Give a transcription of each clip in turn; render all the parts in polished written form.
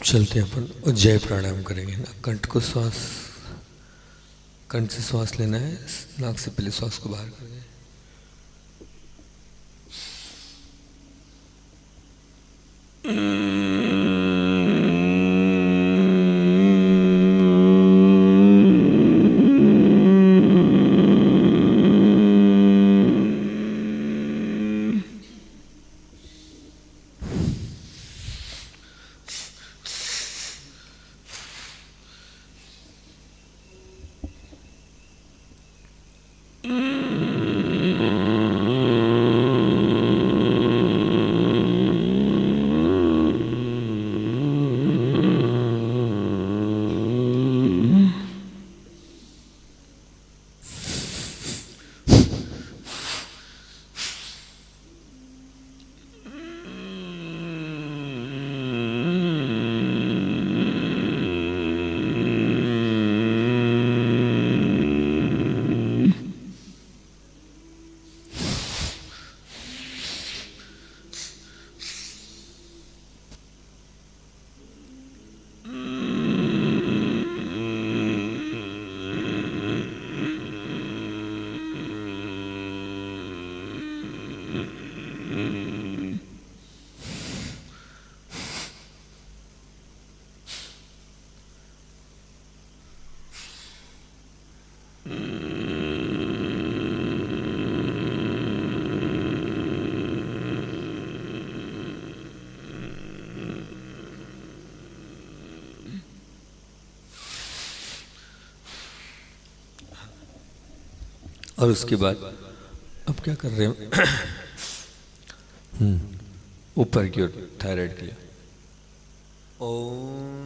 चलते हैं अपन उज्जय प्राणायाम करेंगे ना। कंठ को श्वास, कंठ से श्वास लेना है, नाक से पहले श्वास को बाहर कर दें। और उसके बाद अब क्या कर रहे हैं? ऊपर की ओर थायराइड के लिए ओम,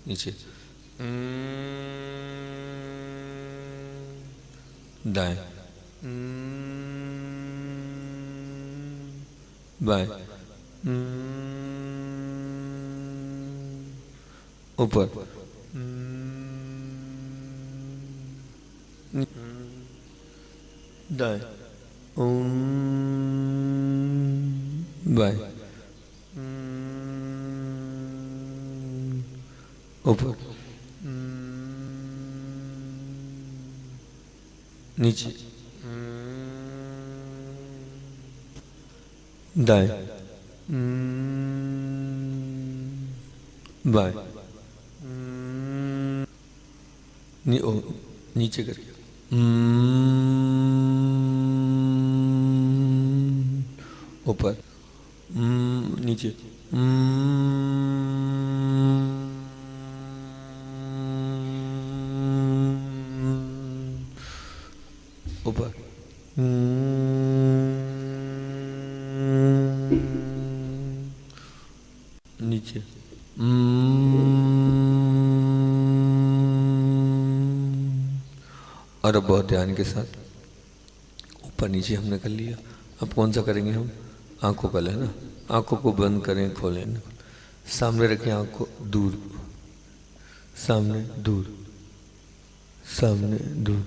नीचे दाएं बाएं ऊपर दाएं ओम बाएं ऊपर नीचे दाएं बाएं नीचे करके ऊपर नीचे ऊपर नीचे और अब बहुत ध्यान के साथ ऊपर नीचे हमने कर लिया। अब कौन सा करेंगे हम? आंखों का है ना, आंखों को बंद करें खोलें ना, सामने रखें आंखों, दूर सामने दूर सामने दूर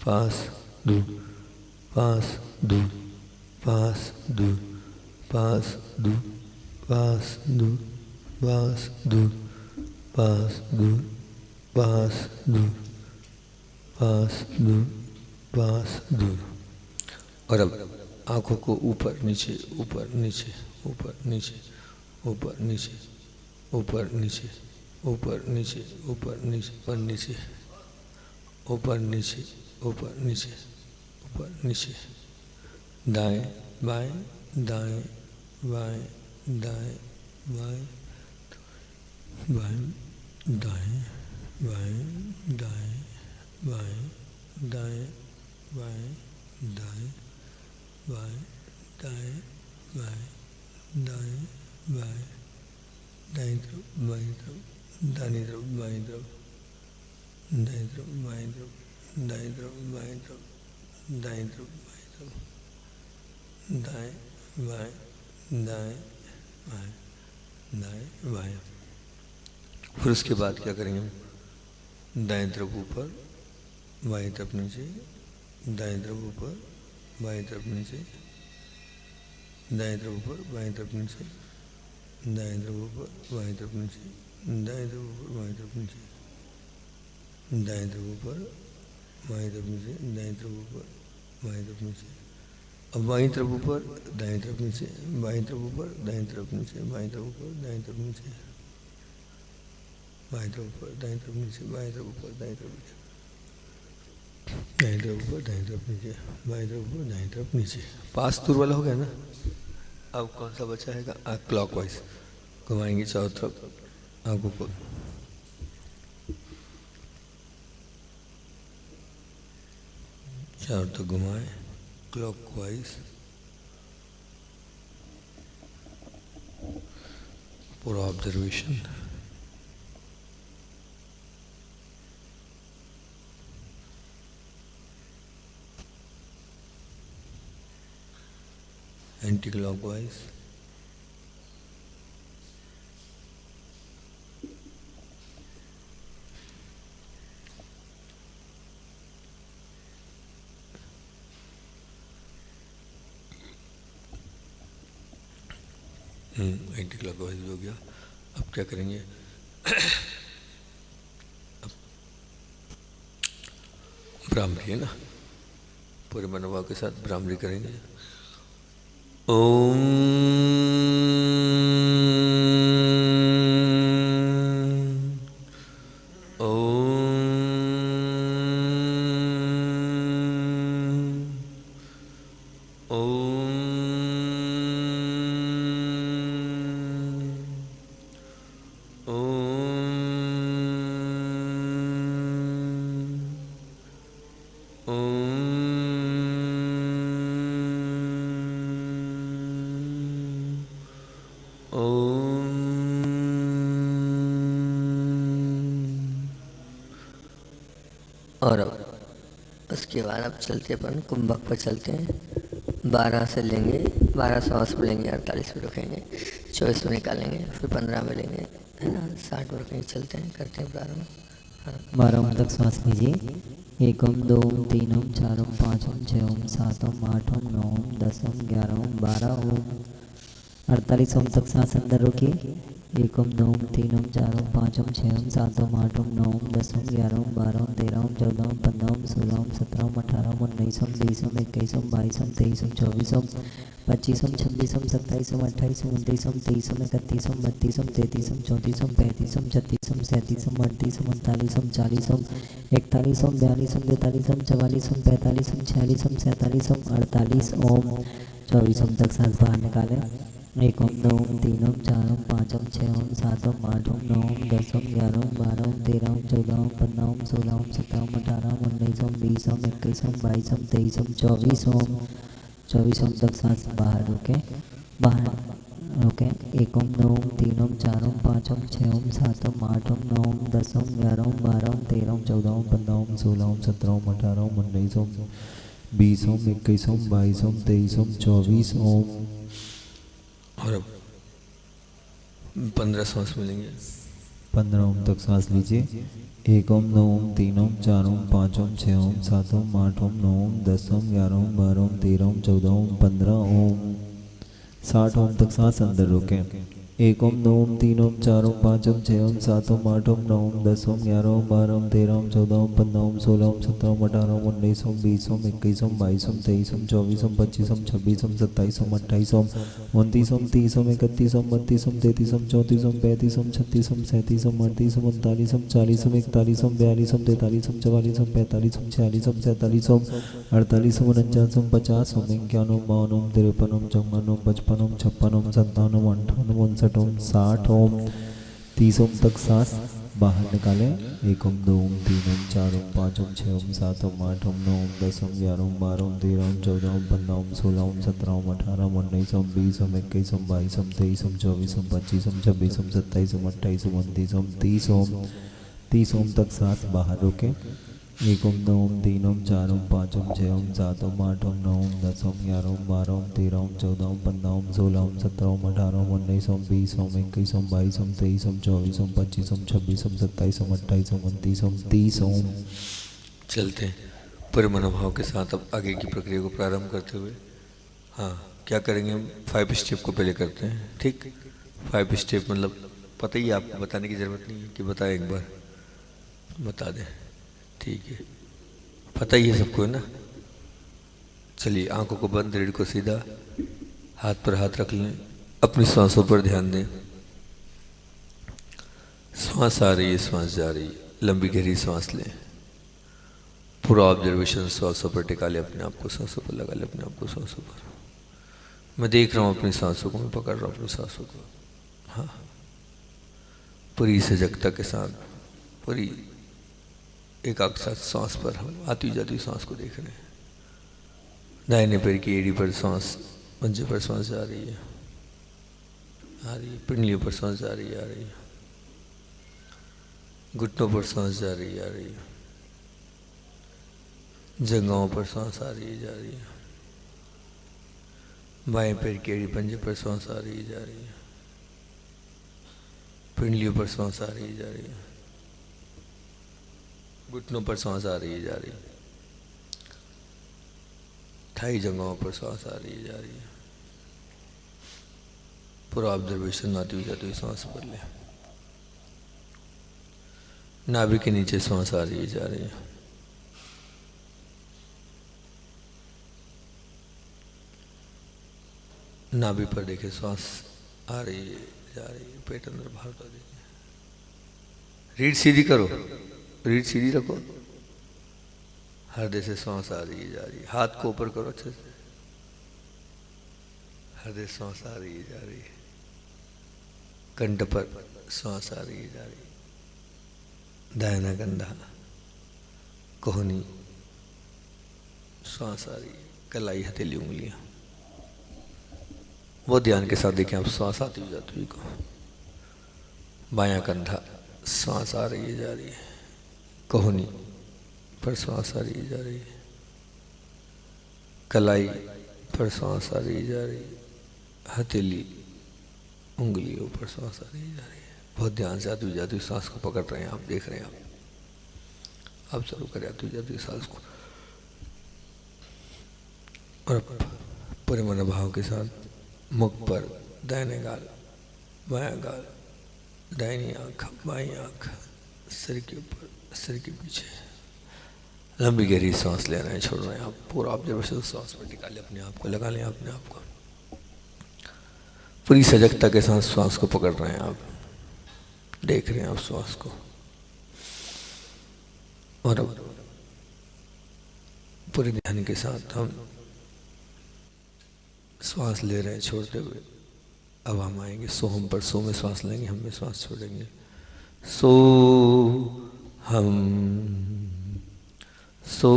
पास दूर पास दूर पास दूर पास दूर पास दूर पास दूर पास दूर पास दूर पास दूर पास दूर। और अब आंखों को ऊपर नीचे ऊपर नीचे ऊपर नीचे ऊपर नीचे ऊपर नीचे ऊपर नीचे ऊपर नीचे ऊपर नीचे ऊपर नीचे ऊपर नीचे ऊपर नीचे दाएं बाएं दाएं बाएं दाएं बाएं बाएं दाएं बाएं दाएं बाएं दाएं बाएं दाएं बाएं दाएं बाएं दाएं बाएं दाएं तरफ बाएं तरफ दाहिनी तरफ बाएं तरफ दाएं तरफ बाएं तरफ दाएं तरफ बाएं तरफ दाएं तरफ बाएं तरफ दाएं बाएं दाएं बाएं दाएं बाएं। फिर उसके बाद क्या करेंगे हम? दाएं तरफ ऊपर बाएं तरफ नीचे, दाएं तरफ ऊपर बाएं तरफ नीचे, दाएं तरफ ऊपर बाएं तरफ नीचे, दाएं तरफ ऊपर बाएं तरफ नीचे, दाएं तरफ ऊपर बाएं तरफ नीचे, दाएं तरफ ऊपर बाएं तरफ नीचे, दाएं तरफ ऊपर बाएं तरफ नीचे। अब बाएं तरफ ऊपर दाएं तरफ नीचे, बाएं तरफ ऊपर दाएं तरफ नीचे, बाएं तरफ ऊपर दाएं तरफ नीचे, बाएं तरफ ऊपर दाएं तरफ नीचे, बाएं तरफ ऊपर दाएं तरफ नीचे, दाएं तरफ ऊपर दाएं तरफ नीचे, बाएं तरफ ऊपर दाएं तरफ नीचे। पास दूर वाला हो गया ना। अब कौन सा बचा है? क्लॉकवाइज घुमाएंगे चारों तरफ आंखों को। चारों तरफ घुमाए क्लॉकवाइज। पूरा observation. Anti clockwise. Anti clockwise हो गया। अब क्या करेंगे? अब भ्रामरी है ना, पूरे मनोभाव के साथ भ्रामरी करेंगे। ओम और उसके बाद अब चलते अपन कुंभक पर चलते हैं। 12 से लेंगे, 12 सांस में लेंगे, 48 में रुकेंगे, 24 में निकालेंगे, फिर 15 में लेंगे, है ना, 60 में रुकेंगे। चलते हैं, करते हैं प्रारंभ। 12 तक सांस लीजिए। 1 2 3 4 5 6 7 8 9 10 11 12 48 तक सांस अंदर रोकिए। 1 2 3 4 5 6 7 8 9 10 11 12 13 14 15 16 17 18 19 20 21 22 23 24 25 26 27 28 29 30 31 32 33 34 35 36 37 38 39 40 41 42 43 44 45 46 47 48 ओम। 24 तक सांस बाहर निकालें। 1 2 3 4 5 6 7 8 9 10 11 12 13 14 15 16 17 18 19 20 21 22 23 24 24 तक सांस बाहर रोकें। 1 2 3 4 5 6 7 8 9 10 11 12 13 14 15 16 17 18 19 20 21 22 23 24 ओम। और अब 15 सांस मिलेंगे। 15 ओम तक सांस लीजिए। 1 ओम 2 ओम 3 ओम 4 ओम 5 ओम 6 ओम 7 ओम 8 ओम 9 ओम 10 ओम 11 ओम 12 ओम 13 ओम 14 ओम 15 ओम। 60 ओम तक सांस अंदर रोकें। 1 ओम 2 ओम 3 ओम 4 ओम 5 ओम 6 ओम 7 ओम 8 ओम 9 ओम 10 ओम 11 ओम 12 ओम 13 ओम 14 ओम 15 ओम 16 ओम 17 ओम 18 ओम 19 ओम 20 ओम 21 ओम 22 ओम 23 ओम 24 ओम 25 ओम 26 ओम 27 ओम 28 ओम 29 ओम 30 ओम 31 ओम 32 ओम 33 ओम 34 ओम 35 ओम 36 ओम 37 ओम 38 ओम 39 ओम 40 ओम 41 ओम 42 ओम 43 ओम 44 ओम 45 ओम 46 ओम 47 ओम 48 ओम 49 ओम 50 ओम 51 ओम 52 ओम 53 ओम 54 ओम 55 ओम 56 ओम 57 ओम 58 ओम 59 ओम 60 ओम। 30 ओम तक सांस बाहर निकालें। 1 ओम 2 ओम 3 ओम 4 ओम 5 ओम 6 ओम 7 ओम 8 ओम 9 ओम 10 ओम 11 ओम 12 ओम 13 ओम 14 ओम 15 ओम 16 ओम 17 ओम 18 ओम 19 ओम 20 ओम 21 ओम 22 ओम 23 ओम 24 ओम 25 ओम 26 ओम 27 ओम 28 ओम 29 ओम 30 ओम तक सांस बाहर रोकें। 1 ओम 2 ओम 3 ओम 4 ओम 5 ओम 6 ओम 7 ओम 8 ओम 9 ओम 10 ओम 11 ओम 12 ओम 13 ओम 14 ओम 15 ओम 16 ओम 17 ओम 18 ओम 19 ओम 20 ओम 21 ओम 22 ओम 23 ओम 24 ओम 25 ओम 26 ओम 27 ओम 28 ओम 29 ओम 30 ओम। चलते हैं पूरे मनोभाव के साथ अब आगे की प्रक्रिया को प्रारंभ करते हुए। हाँ, क्या करेंगे हम 5 स्टेप को पहले करते हैं। ठीक, 5 स्टेप मतलब पता ही, आपको बताने की ज़रूरत नहीं है कि बताएं, एक बार बता दें। ठीक है, पता ही है सबको, है ना। चलिए, आंखों को बंद, रीढ़ को सीधा, हाथ पर हाथ रख लें, अपनी सांसों पर ध्यान दें। सांस आ रही है, सांस जा रही है, लंबी गहरी सांस लें। पूरा ऑब्जर्वेशन सांसों पर टिका ले, अपने आप को सांसों पर लगा ले, अपने आप को सांसों पर। मैं देख रहा हूँ अपनी सांसों को, मैं पकड़ रहा हूँ अपनी सांसों को। हाँ, पूरी सजगता के साथ, पूरी एकाग्रता सांस पर हम आती जाती सांस को देख रहे हैं। दाहिने पैर की एड़ी पर सांस, पंजे पर सांस जा रही है, आ रही है, पिंडलियों पर सांस जा रही है, आ रही है, घुटनों पर सांस जा रही है, आ रही है, जंघाओं पर सांस आ रही है, जा रही है, बाएं पैर की एड़ी पंजे पर सांस आ रही है, जा रही है, पिंडलियों पर सांस आ रही है, जा रही है, घुटनों पर सांस आ रही है, जा रही है, थाई जगहों पर सांस आ रही है, जा रही है। पूरा ऑब्जर्वेशन आती हुई जाती हुई सांस पर ले। नाभि के नीचे सांस आ रही है, जा रही है, नाभि पर देखे सांस आ रही है, जा रही है, पेट अंदर बाहर कर देखिए। रीढ़ सीधी करो, रीढ़ सीधी रखो, हृदय से सांस आ रही है, जा रही है, हाथ को ऊपर करो अच्छे से, हृदय सांस आ रही है, जा रही है, कंठ पर सांस आ रही है, जा रही है, दाहिना कंधा, कोहनी, सांस आ रही है, कलाई, हथेली, उंगलियां। वो ध्यान के साथ देखें आप सांस आती हुई जाती हुई को। बायां कंधा, सांस आ रही है, जा रही है, कोहनी पर सांस आ रही है, जा रही है, कलाई पर सांस आ रही है, जा रही है, हथेली, उंगलियों पर सांस आ रही है, जा रही है। बहुत ध्यान से आती हुई जाती हुई सांस को पकड़ रहे हैं आप, देख रहे हैं आप शुरू करें आती हुई जाती हुई सांस को। और पूरे मनोभाव के साथ मुख पर दाहिने गाल, बायां गाल, दाहिनी आंख, बाईं आंख, सिर के ऊपर, सिर के पीछे लंबी गहरी सांस ले रहे हैं, छोड़ रहे हैं आप। पूरा ऑब्जर्वेशन सांस पर टिका ले, अपने आप को लगा लें, अपने आप को पूरी सजगता के साथ श्वास को पकड़ रहे हैं आप, देख रहे हैं आप श्वास को। और अब पूरे ध्यान के साथ हम श्वास ले रहे हैं छोड़ते हुए। अब हम आएंगे सोहम पर, सो में श्वास लेंगे, हम में श्वास छोड़ेंगे। सो हम, सो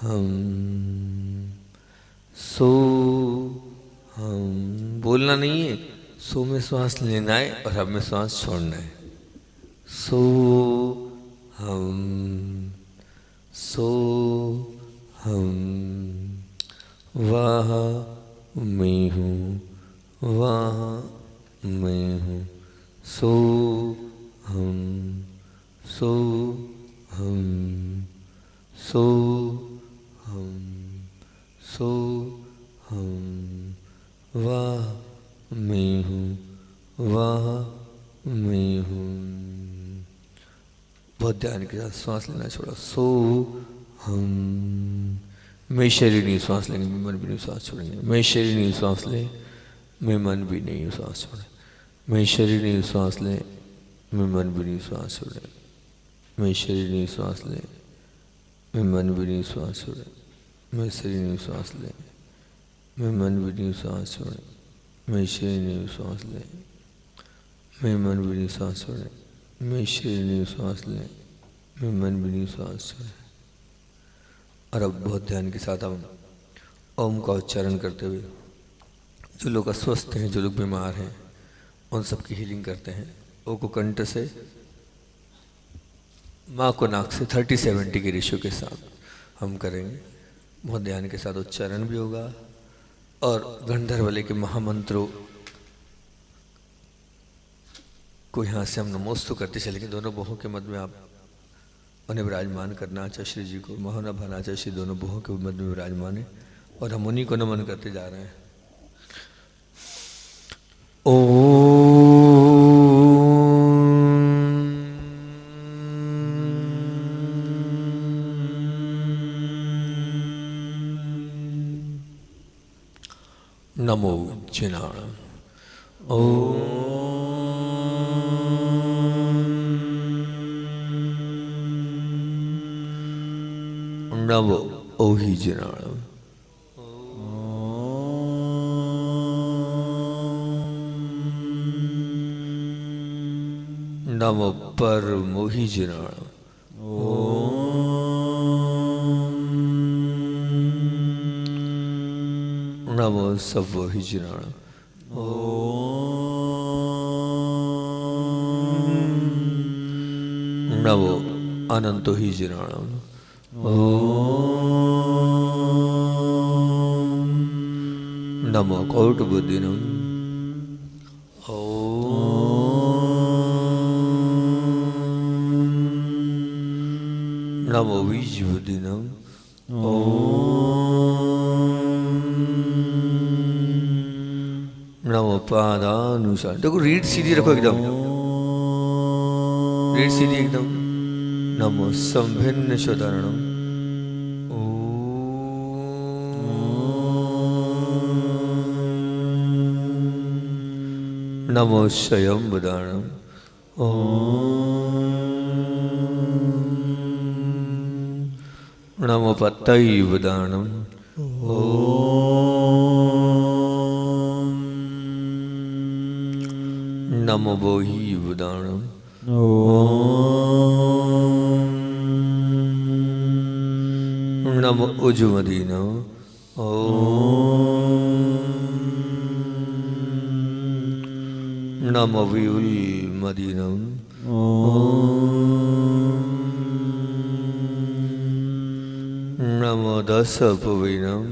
हम, सो हम। बोलना नहीं है, सो में श्वास लेना है और हम में श्वास छोड़ना है। सो हम, सो हम, वहाँ मैं हूँ, वहाँ मैं हूँ। सो हम, सो हम, सो हम, सो हम, वहाँ मैं हूँ, वहाँ मैं हूँ। बहुत ध्यान के साथ सांस लेना छोड़ा। सो हम, मैं शरीर नहीं सांस लेंगे, मैं मन भी नहीं सांस छोड़ेंगे। मैं शरीर नहीं सांस ले, मैं मन भी नहीं सांस छोड़े। मैं शरीर नहीं सांस ले, मैं मन भी नहीं सांस छोड़े। मैं शरीर नहीं सांस ले, मैं मन भी नहीं सांस छोड़े। मैं शरीर नहीं सांस ले, मैं मन भी नहीं सांस छोड़े। मैं शरीर नहीं सांस ले, मैं मन भी नहीं सांस छोड़े। मैं शरीर नहीं सांस लें, मैं मन भी नहीं सांस छोड़े। और अब बहुत ध्यान के साथ हम ओम का उच्चारण करते हुए जो लोग अस्वस्थ हैं, जो लोग बीमार हैं, उन सब की हीलिंग करते हैं। ओ को कंठ से, माँ को नाक से 30-70 के रेशियो के साथ हम करेंगे। बहुत ध्यान के साथ उच्चारण भी होगा और गंधर्वले के महामंत्रों को यहाँ से हम नमोस्तु करते चलेंगे। दोनों बहुओं के मध्य में आप उन्हें विराजमान करना, आचार्य श्री जी को मोहना भानाचार्य श्री दोनों बहुओं के मध्य में विराजमान है और हम उन्हीं को नमन करते जा रहे हैं। नमो जिनाणम। नमो ओहि जिनाणम। नमो पर मोहि जिनाणम। नमो सवोहि जिनाणम। नमो अनंतो हि जिनाणम। नमो कौटुबुद्धिनम। नमो बीजबुद्धिनम। नमो पादानुसार। देखो रीढ़ सीधी रखो एकदम, रीढ़ सीधी एकदम। नमो संभिन्न शोधरणम। नमो स्वयं वदारणम। नमो पत्तई वदारणम। नमो बोहि वदारणम। नमो उजुमदीनम। नमो विउल मदीनम। नमो दस पविनम।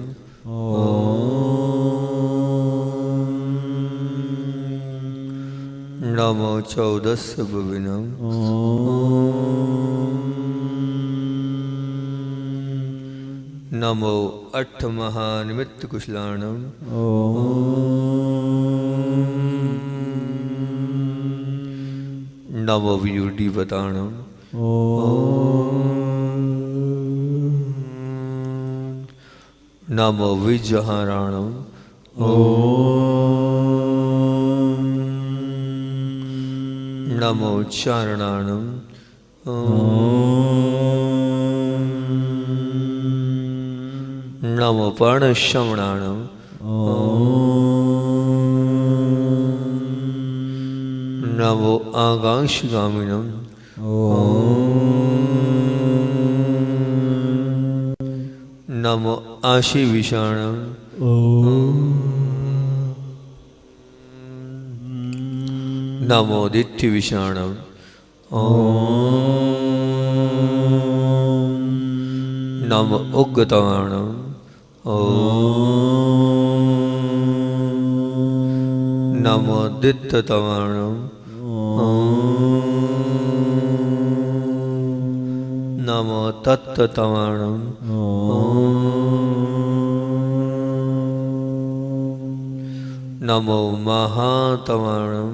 नमो 14 पविनम। नमो 8 महानिमित्त कुशलाणम। नमो वियुडी वताणम। नमो विजहाराणम। नमो चारणाणम। नमो पर्णश्रवणाणम। नमो आकाशगामिनम। नमो आशीविषाणम। नमो दिट्ठिविषाणम। नमो उग्गताणम। नमो दित्तताणम। नमो तत्तताणम। नमो महातमाणम।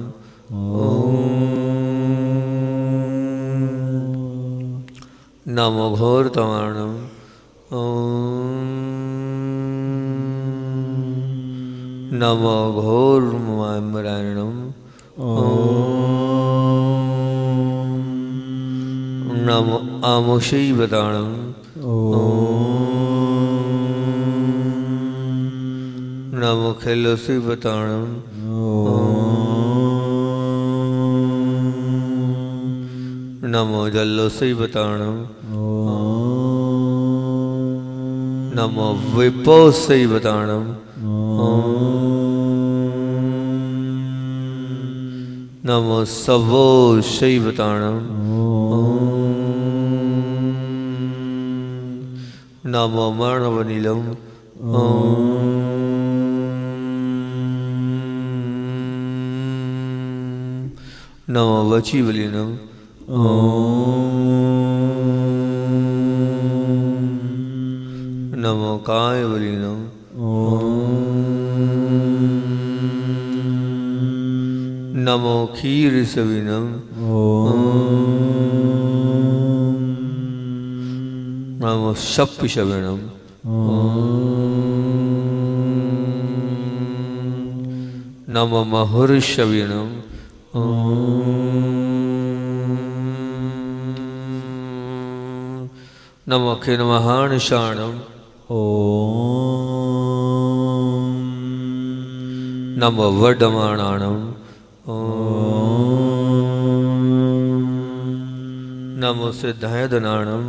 नमो घोरतमाणम। नमो घोरमरायणम। नमो आमुषैवताणम। नमो खिलसैवताणम। नमो जल्लोसैवताणं नमो विपोसैवताणं नमो सवोसैवताणं नमो मरणवनिलं नमो वचीवलिनं नमो कायवलिनं नमो क्षीरसविनं नमो शप्पिशविनं नमो महुर्षविनं नमो खिन्महानशाणं नमो वर्धमानाणं नमो सिद्धायदनाणं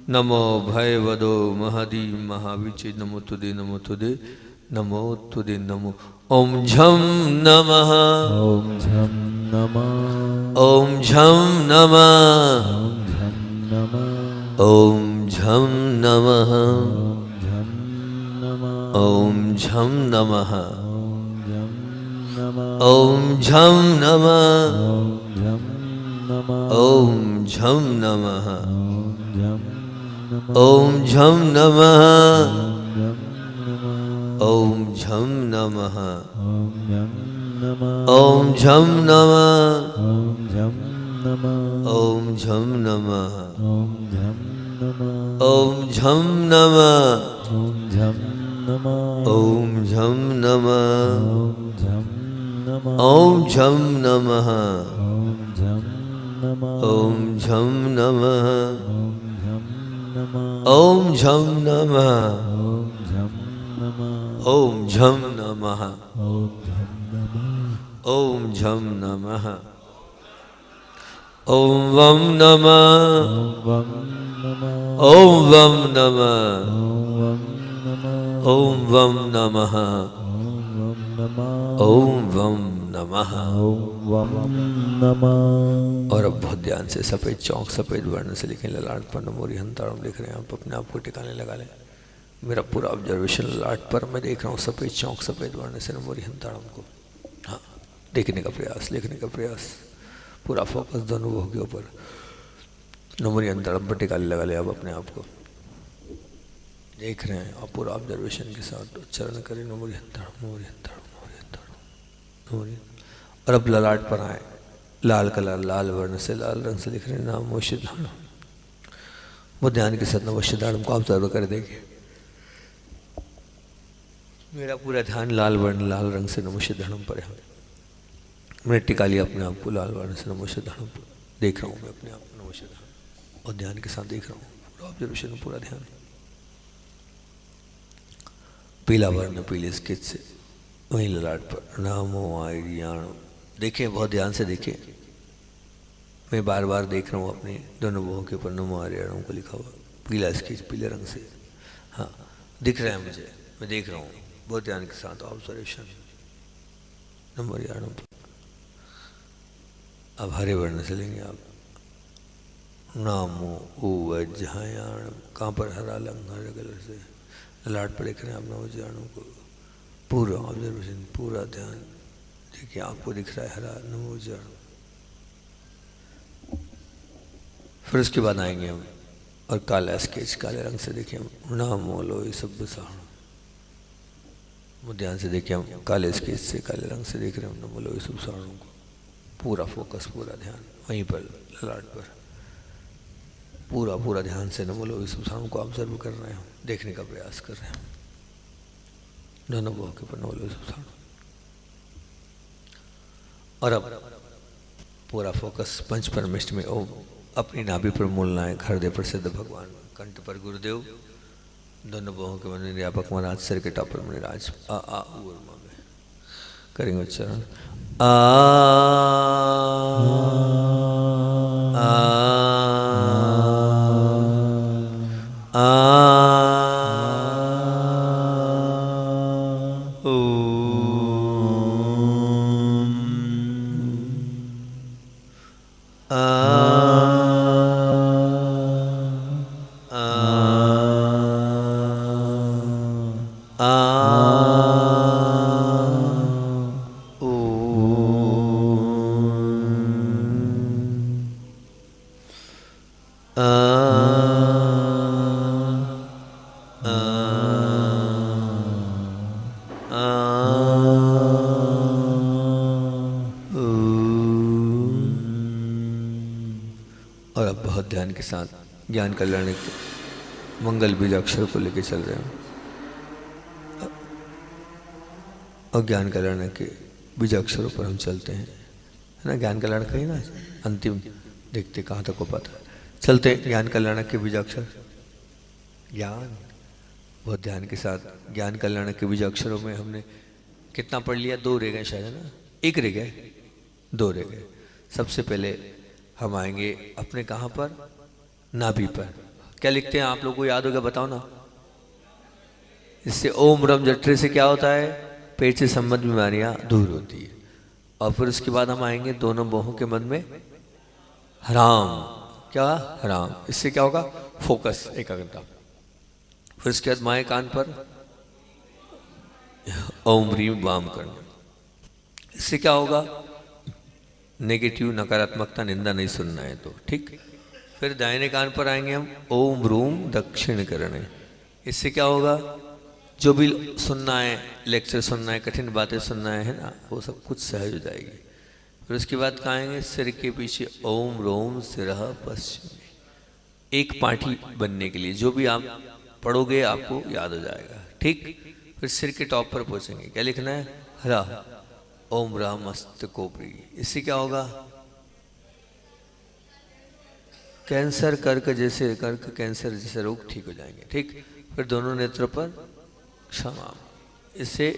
नमो भयवदो महदी महाविचे नमो तुदे नमो तुदे नमो तुदे नमो ओम झम नमः ओम झम नमः ओम झम नमः ओम झम नमः ओम झम नमः ओम झम नमः ओम झम नमः ओम झम नमः ओम झम नमः ओम झम नमः ओम झम नमः ओम झम नमः ओम झम नमः ओम झम नमः ओम झम नमः ओम झम नमः ओम झम नमः ओम झम नमः ओम वम नमः ओम वम नमः ओम वम नमः ओम वम नमः और अब बहुत ध्यान से सफेद चौक सफेद वर्ण से लिखें ललाट पर नमोरी हंताड़म लिख रहे हैं आप अपने आप को टिकाने लगा लें मेरा पूरा ऑब्जर्वेशन ललाट पर मैं देख रहा हूँ सफेद चौक सफेद वर्ण से नमोरी हंताड़म को हाँ देखने का प्रयास लिखने का प्रयास पूरा फोकस दोनों भोग के ऊपर नमोरी हंताड़म पर टिकाने लगा ले आप अपने आप को देख रहे हैं आप पूरा ऑब्जर्वेशन के साथ उच्चारण करें नमोरी हंताड़म नमोरी हंताड़म नमोरी हंताड़म नमोरी और अब ललाट पर आए लाल कलर लाल वर्ण से लाल रंग से लिख रहे हैं नाम मोशिदाणम वो ध्यान के साथ नमोशिदाणम को ऑब्जर्व कर देखिए मेरा पूरा ध्यान लाल वर्ण लाल रंग से नमोशिदाणम पर है मैंने टिका लिया अपने आप को लाल वर्ण से नमोशिदाणम पर देख रहा हूँ मैं अपने आप को नमोशिदाणम और ध्यान के साथ देख रहा हूँ पूरा ऑब्जर्वेशन पूरा ध्यान पीला वर्ण पीले स्केच से वहीं ललाट पर नामो आर्याणम देखिए बहुत ध्यान से देखिए मैं बार बार देख रहा हूँ अपने दोनों बहुओं के ऊपर नमो आर्याणम को लिखा हुआ पीला स्केच पीले रंग से हाँ दिख रहा है मुझे मैं देख रहा हूँ बहुत ध्यान के साथ ऑब्जर्वेशन नमो आर्याणम अब हरे वर्ण से लेंगे आप नामो उवज्जायाणम कहाँ पर हरा रंग हरे कलर से ललाट पर लिख रहे हैं आप नमो आर्याणम को पूरा ऑब्जर्वेशन पूरा ध्यान देखिए आपको दिख रहा है हरा नमो आर्याणम फिर उसके बाद आएंगे हम और काला स्केच काले रंग से देखिए हम नामो लोई सब साण वो ध्यान से देखिए हम काले स्केच से काले रंग से देख रहे हैं नमो लोई सब साणों को पूरा फोकस पूरा ध्यान वहीं पर ललाट पर पूरा पूरा ध्यान से नमो लोई सब साणों को ऑब्जर्व कर रहे हैं देखने का प्रयास कर रहे हैं दोनों बहु के पर नमो लोई सब साणों और अब पूरा फोकस पंच परमेष्ठ में ओम अपनी नाभि पर मूलनायक हृदय पर सिद्ध भगवान कंठ पर गुरुदेव दोनों बहुओं के मन निर्यापक महाराज सिर के टॉपर मणिराज आ ऊ और मा में करेंगे उच्चारण आ आ और अब बहुत ध्यान के साथ ज्ञान कल्याण के मंगल बीज अक्षर को लेके चल रहे हैं और ज्ञान कल्याण के बीज अक्षरों पर हम चलते हैं, है ना। ज्ञान कल्याण का ही ना अंतिम देखते कहाँ तक को पता है। चलते ज्ञान कल्याण के बीज अक्षर ज्ञान, बहुत ध्यान के साथ ज्ञान कल्याण के बीज अक्षरों में हमने कितना पढ़ लिया? 2 रह गए शायद, है ना। 1 रह गए, 2 रह गए। सबसे पहले हम आएंगे अपने कहाँ पर? नाभि पर। क्या लिखते हैं आप लोगों को याद होगा? बताओ ना। इससे ओम रम जठरे से क्या होता है? पेट से संबंध बीमारियां दूर होती है। और फिर उसके बाद हम आएंगे दोनों बाहों के मध्य में हराम। क्या? हराम। इससे क्या होगा? फोकस, एकाग्रता। फिर उसके बाद माए कान पर ओम ह्रीम वाम करना। इससे क्या होगा? नेगेटिव, नकारात्मकता, निंदा नहीं सुनना है तो ठीक। फिर दाहिने कान पर आएंगे हम ओम रूम दक्षिण करने। इससे क्या होगा? जो भी सुनना है, लेक्चर सुनना है, कठिन बातें सुनना है ना, वो सब कुछ सहज हो जाएगी। फिर उसके बाद कहाँ आएंगे? सिर के पीछे ओम रोम सिरह पश्चिम। एक पाठी बनने के लिए जो भी आप पढ़ोगे आपको याद हो जाएगा, ठीक। फिर सिर के टॉप पर पहुंचेंगे, क्या लिखना है? हरा ओम राम मस्तकोपरि। इससे क्या होगा? कैंसर, कर्क जैसे कर्क कैंसर जैसे रोग ठीक हो जाएंगे, ठीक। फिर दोनों नेत्र पर क्षमा। इससे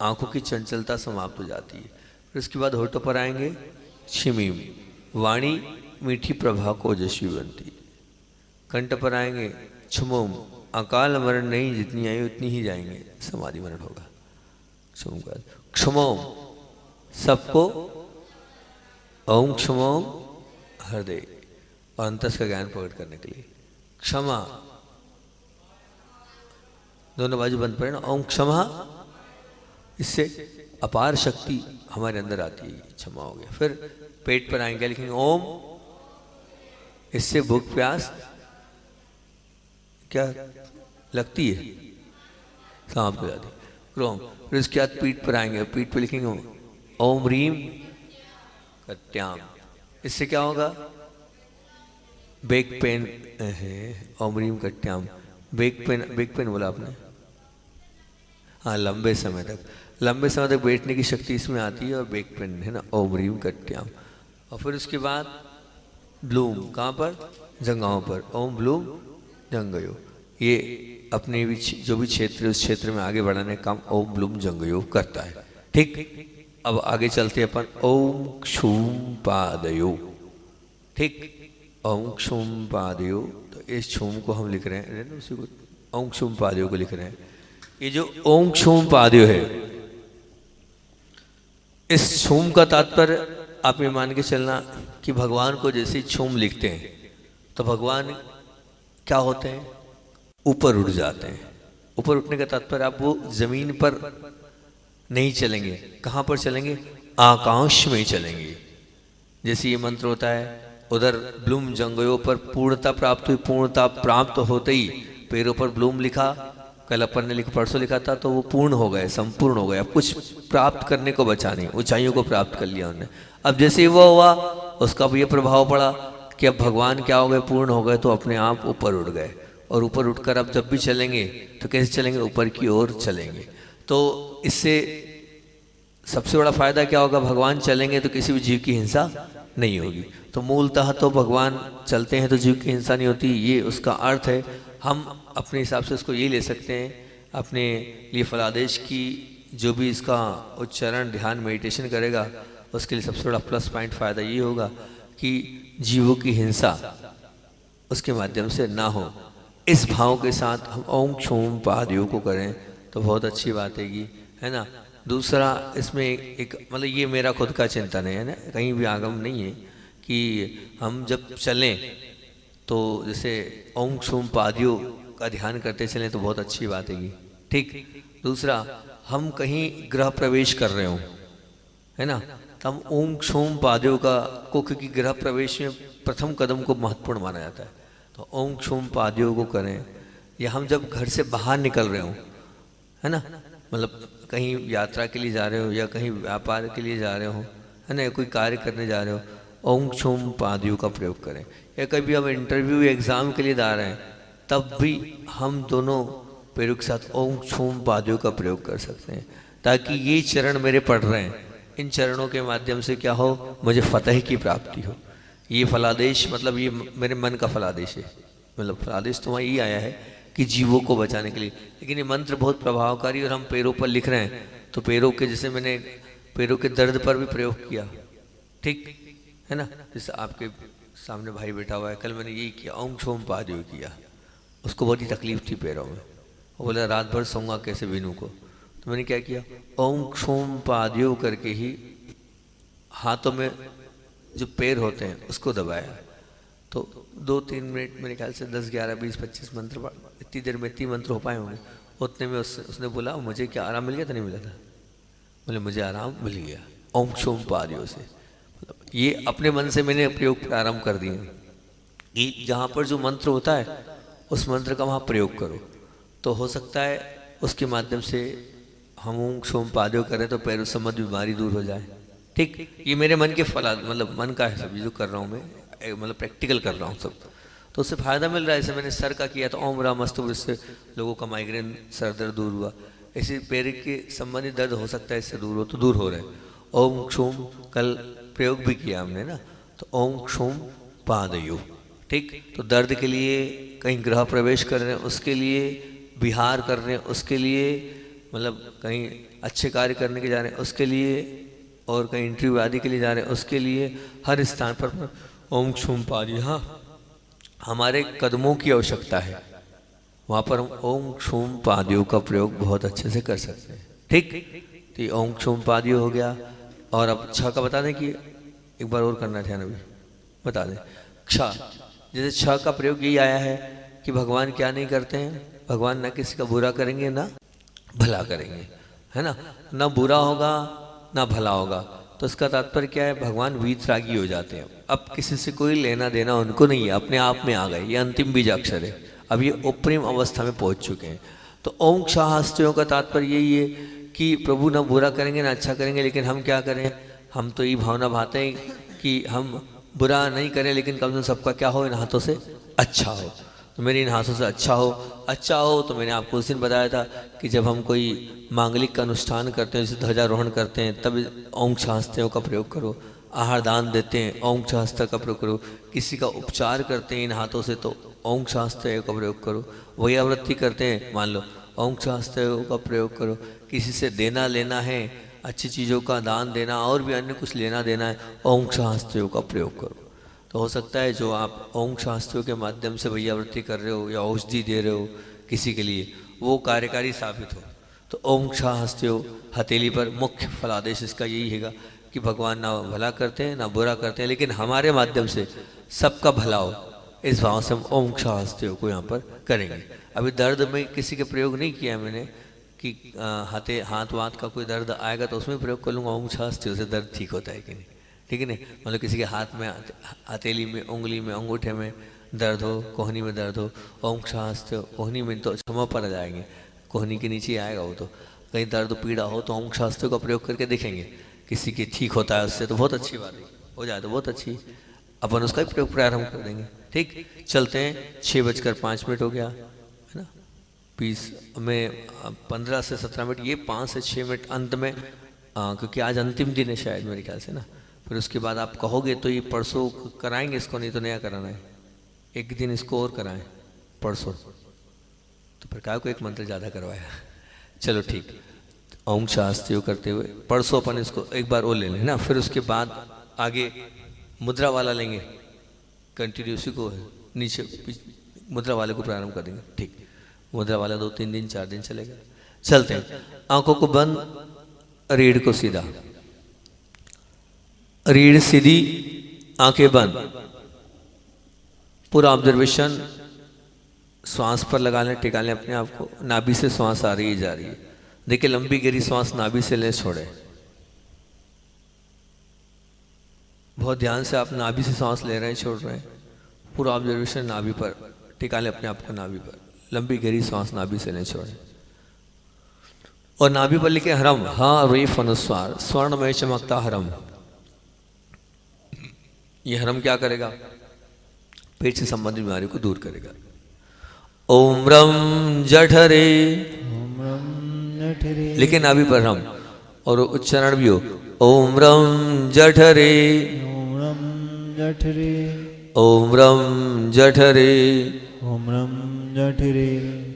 आंखों की चंचलता समाप्त हो जाती है। फिर उसके बाद होठों पर आएंगे छिमीम, वाणी मीठी प्रभा को ओजस्वी बनती। कंठ पर आएंगे छुमोम, अकाल मरण नहीं, जितनी आई उतनी ही जाएंगे, समाधि मरण होगा। क्षमोम, सबको ओम क्षमोम हृदय और अंतस का ज्ञान प्रकट करने के लिए। क्षमा, दोनों बाजू बंद पड़े ना, ओम क्षमा। इससे अपार शक्ति हमारे अंदर आती है, क्षमा हो गया। फिर पेट पर आएंगे, लिखेंगे ओम। इससे भूख प्यास क्या लगती है? समाप्त हो जाती है। क्रोम। फिर उसके बाद पीठ पर आएंगे, पीठ पर लिखेंगे ओम रीम कट्याम। इससे क्या होगा? बैक पेन है, ओम रीम कट्याम। बैक पेन बोला आपने? हाँ, लंबे समय तक बैठने की शक्ति इसमें आती है और बैक पेन है ना, ओम रीम कट्याम। और फिर उसके बाद ब्लूम, कहाँ पर? जंघाओं पर, ओम ब्लूम जंगयो। ये अपने भी जो भी क्षेत्र, उस क्षेत्र में आगे बढ़ाने का काम ओम ब्लूम जंगयो करता है, ठीक। अब आगे चलते अपन ओम क्षूम पादयो, ठीक। ओम क्षूम पादयो, तो इस क्षूम को हम लिख रहे हैं, उसी को ओम क्षूम पादयो को लिख रहे हैं। ये जो ओम क्षूम पादयो है, इस क्षूम का तात्पर्य आप ये मान के चलना कि भगवान को जैसे क्षूम लिखते हैं तो भगवान क्या होते हैं? ऊपर उठ जाते हैं। ऊपर उठने का तात्पर्य आप वो जमीन पर नहीं चलेंगे, कहाँ पर चलेंगे? आकाश में चलेंगे। जैसे ये मंत्र होता है, उधर ब्लूम जंगयों पर पूर्णता प्राप्त हुई, पूर्णता प्राप्त होते ही पैरों पर ब्लूम लिखा, कल अपन ने लिखा, परसों लिखा था, तो वो पूर्ण हो गए, संपूर्ण हो गए। अब कुछ प्राप्त करने को बचा नहीं, ऊंचाइयों को प्राप्त कर लिया उन्होंने। अब जैसे ही वो हुआ, उसका भी ये प्रभाव पड़ा कि अब भगवान क्या हो गए? पूर्ण हो गए, तो अपने आप ऊपर उठ गए। और ऊपर उठकर अब जब भी चलेंगे तो कैसे चलेंगे? ऊपर की ओर चलेंगे। तो इससे सबसे बड़ा फायदा क्या होगा? भगवान चलेंगे तो किसी भी जीव की हिंसा नहीं होगी। तो मूलतः तो भगवान चलते हैं तो जीव की हिंसा नहीं होती, ये उसका अर्थ है। हम अपने हिसाब से उसको ये ले सकते हैं, अपने लिए फलादेश की जो भी इसका उच्चारण ध्यान मेडिटेशन करेगा उसके लिए सबसे बड़ा प्लस पॉइंट फ़ायदा ये होगा कि जीवों की हिंसा उसके माध्यम से ना हो। इस भाव के साथ हम ओम क्षोम पादयों को करें तो बहुत अच्छी बात है ना। दूसरा इसमें एक मतलब ये मेरा खुद का चिंतन है ना, कहीं भी आगम नहीं है कि हम जब चलें तो जैसे ओम क्षोम पादयों का ध्यान करते चलें तो बहुत अच्छी बात है। ठीक। दूसरा, हम कहीं गृह प्रवेश कर रहे हो है ना, तो हम ओम क्षोम पादयों को क्योंकि गृह प्रवेश में प्रथम कदम को महत्वपूर्ण माना जाता है, तो ओम क्षोम पादयों को करें। या हम जब घर से बाहर निकल रहे हो है ना, मतलब कहीं यात्रा के लिए जा रहे हो या कहीं व्यापार के लिए जा रहे हो है ना, कोई कार्य करने जा रहे हो, ओम क्षोम पादयों का प्रयोग करें। या कभी हम इंटरव्यू या एग्ज़ाम के लिए जा रहे हैं तब भी हम दोनों पैरों के साथ ओम क्षोम पादयों का प्रयोग कर सकते हैं, ताकि ये चरण मेरे पढ़ रहे हैं, इन चरणों के माध्यम से क्या हो, मुझे फतह की प्राप्ति हो। ये फलादेश मतलब ये मेरे मन का फलादेश है, मतलब फलादेश तो वहाँ ये आया है कि जीवों को बचाने के लिए। लेकिन ये मंत्र बहुत प्रभावकारी और हम पैरों पर लिख रहे हैं तो पैरों के, जैसे मैंने पैरों के दर्द पर भी प्रयोग किया, ठीक है ना। जैसे आपके सामने भाई बैठा हुआ है, कल मैंने यही किया, ओम क्षोम पादयों किया, उसको बहुत ही तकलीफ थी पैरों में, वो बोला रात भर सोऊंगा कैसे विनू को, तो मैंने क्या किया, ओम क्षोम पादयों करके ही हाथों में जो पैर होते हैं उसको दबाया। तो 2-3 मिनट मेरे ख्याल से 10, 11, 20, 25 मंत्र, इतनी देर में 3 मंत्र हो पाए होंगे। उतने में उसने बोला मुझे क्या आराम मिल गया था, नहीं मिला था? बोले मुझे आराम मिल गया ओम क्षोम पादयों से। मतलब ये अपने मन से मैंने प्रयोग प्रारंभ कर दिए कि जहाँ पर जो मंत्र होता है उस मंत्र का वहाँ प्रयोग करो, तो हो सकता है उसके माध्यम से हम ओम क्षोम पादयों करें तो पैरों संबंधी बीमारी दूर हो जाए। ठीक। ये मेरे मन के फला मतलब मन का है सब, ये जो कर रहा हूँ मैं मतलब प्रैक्टिकल कर रहा हूँ सब, तो उससे फ़ायदा मिल रहा है। जैसे मैंने सर का किया तो ओम राम अस्तु, इससे लोगों का माइग्रेन सर दर्द दूर हुआ। ऐसे पैर के संबंधित दर्द हो सकता है इससे दूर हो, तो दूर हो रहा है। ओम क्षोम कल प्रयोग भी किया हमने ना, तो ओम क्षोम पादयों। ठीक। तो दर्द के लिए, कहीं गृह प्रवेश कर रहे हैं उसके लिए, विहार कर रहे हैं उसके लिए, मतलब कहीं अच्छे कार्य करने के जा रहे हैं उसके लिए, और कहीं इंटरव्यू आदि के लिए जा रहे हैं उसके लिए, हर स्थान पर ओम क्षोम पादयों। हाँ, हमारे कदमों की आवश्यकता है, वहाँ पर हम ओम क्षोम पादयों का प्रयोग बहुत अच्छे से कर सकते हैं। ठीक। तो ये ओम क्षोम पादयों हो गया। और अब छ का बता दें कि एक बार और करना ध्यान, अभी बता दें। क्ष, जैसे छ का प्रयोग यही आया है कि भगवान क्या नहीं करते हैं, भगवान ना किसी का बुरा करेंगे ना भला करेंगे, है ना, ना बुरा होगा ना भला होगा। तो इसका तात्पर्य क्या है, भगवान वीतरागी हो जाते हैं, अब किसी से कोई लेना देना उनको नहीं है, अपने आप में आ गए। ये अंतिम बीजाक्षर है, अब ये उपरिम अवस्था में पहुंच चुके हैं। तो ओम क्षाहस्त्यों का तात्पर्य यही है कि प्रभु ना बुरा करेंगे ना अच्छा करेंगे, लेकिन हम क्या करें, हम तो ये भावना भाते हैं कि हम बुरा नहीं करें, लेकिन कम से कम सबका क्या हो, इन हाथों से अच्छा हो। तो मेरे इन हाथों से अच्छा हो। तो मैंने आपको उस दिन बताया था कि जब हम कोई मांगलिक का अनुष्ठान करते हैं, जैसे ध्वजारोहण करते हैं, तब ओम क्षाहस्त्यों का प्रयोग करो। आहार दान देते हैं, ओम क्षाहस्त्र का प्रयोग करो। किसी का उपचार करते हैं इन हाथों से, तो ओम क्षाहस्त्र का प्रयोग करो। वैयावृत्ति करते हैं, मान लो, ओम क्षाहस्त्र का प्रयोग करो। किसी से देना लेना है, अच्छी चीज़ों का दान देना, और भी अन्य कुछ लेना देना है, ओम क्षाहस्त्रों का प्रयोग करो। तो हो सकता है जो आप ओम क्षाहस्त्रों के माध्यम से वैयावृत्ति कर रहे हो या औषधि दे रहे हो किसी के लिए, वो कार्यकारी साबित हो। तो ओम क्षाहस्त्रों हथेली पर मुख्य फलादेश इसका यही हैगा कि भगवान ना भला करते हैं ना बुरा करते हैं, लेकिन हमारे माध्यम से सबका भला हो, इस भाव से हम ओम क्षाहस्त्रों को यहाँ पर करेंगे। अभी दर्द में किसी के प्रयोग नहीं किया मैंने कि हाथ वाथ का कोई दर्द आएगा तो उसमें प्रयोग कर लूँगा ओम क्षाहस्त्रों से दर्द ठीक होता है कि नहीं, ठीक है ना। मतलब किसी के हाथ में, हथेली में, उंगली में, अंगूठे में दर्द हो, कोहनी में दर्द हो, ओम क्षाहस्त्रों, कोहनी में तो क्षमा पर आ जाएंगे, कोहनी के नीचे आएगा वो, तो कहीं दर्द पीड़ा हो तो ओम क्षाहस्त्रों का प्रयोग करके देखेंगे, किसी के ठीक होता है उससे तो बहुत अच्छी बात है, हो जाए तो बहुत अच्छी, अपन उसका ही प्रयोग प्रारंभ कर देंगे। ठीक। चलते हैं, 6:05 हो गया है ना, 20 में 15 से 17 मिनट, ये 5 से 6 मिनट अंत में, क्योंकि आज अंतिम दिन है शायद मेरे ख्याल से ना, फिर उसके बाद आप कहोगे तो ये परसों कराएंगे इसको, नहीं तो नया कराना है, एक दिन इसको और कराएं परसों, तो फिर क्या को एक मंत्र ज़्यादा करवाया। चलो ठीक। ओम शास्त्रियों करते हुए परसों अपन इसको एक बार वो ले लें ना, फिर उसके बाद आगे मुद्रा वाला लेंगे, कंटिन्यू उसी को नीचे मुद्रा वाले को प्रारंभ कर देंगे। ठीक, मुद्रा वाला 2-3 दिन 4 दिन चलेगा। चलते हैं, आंखों को बंद, रीढ़ को सीधा, रीढ़ सीधी, आंखें बंद, पूरा ऑब्जर्वेशन श्वास पर लगा लें, टिका लें अपने आप को। नाभि से श्वास आ रही है जा रही है, देखिए लंबी गहरी श्वास नाभि से ले, छोड़े। बहुत ध्यान से आप नाभि से सांस ले रहे हैं, छोड़ रहे हैं, पूरा ऑब्जर्वेशन नाभि पर टिका लें अपने आप को, नाभि पर लंबी गहरी सांस नाभि से लें, छोड़ें। और नाभि पर लिखे हरम, हाँ रेफ अनुस्वार, स्वर्ण में चमकता हरम। ये हरम क्या करेगा? पेट से संबंधित बीमारी को दूर करेगा। ओम रम जठरे, लिखे नाभि पर हम, और उच्चारण भी हो, ओम रम जठरे, जठरे, ओम रम जठरे, ओम रम जठरे,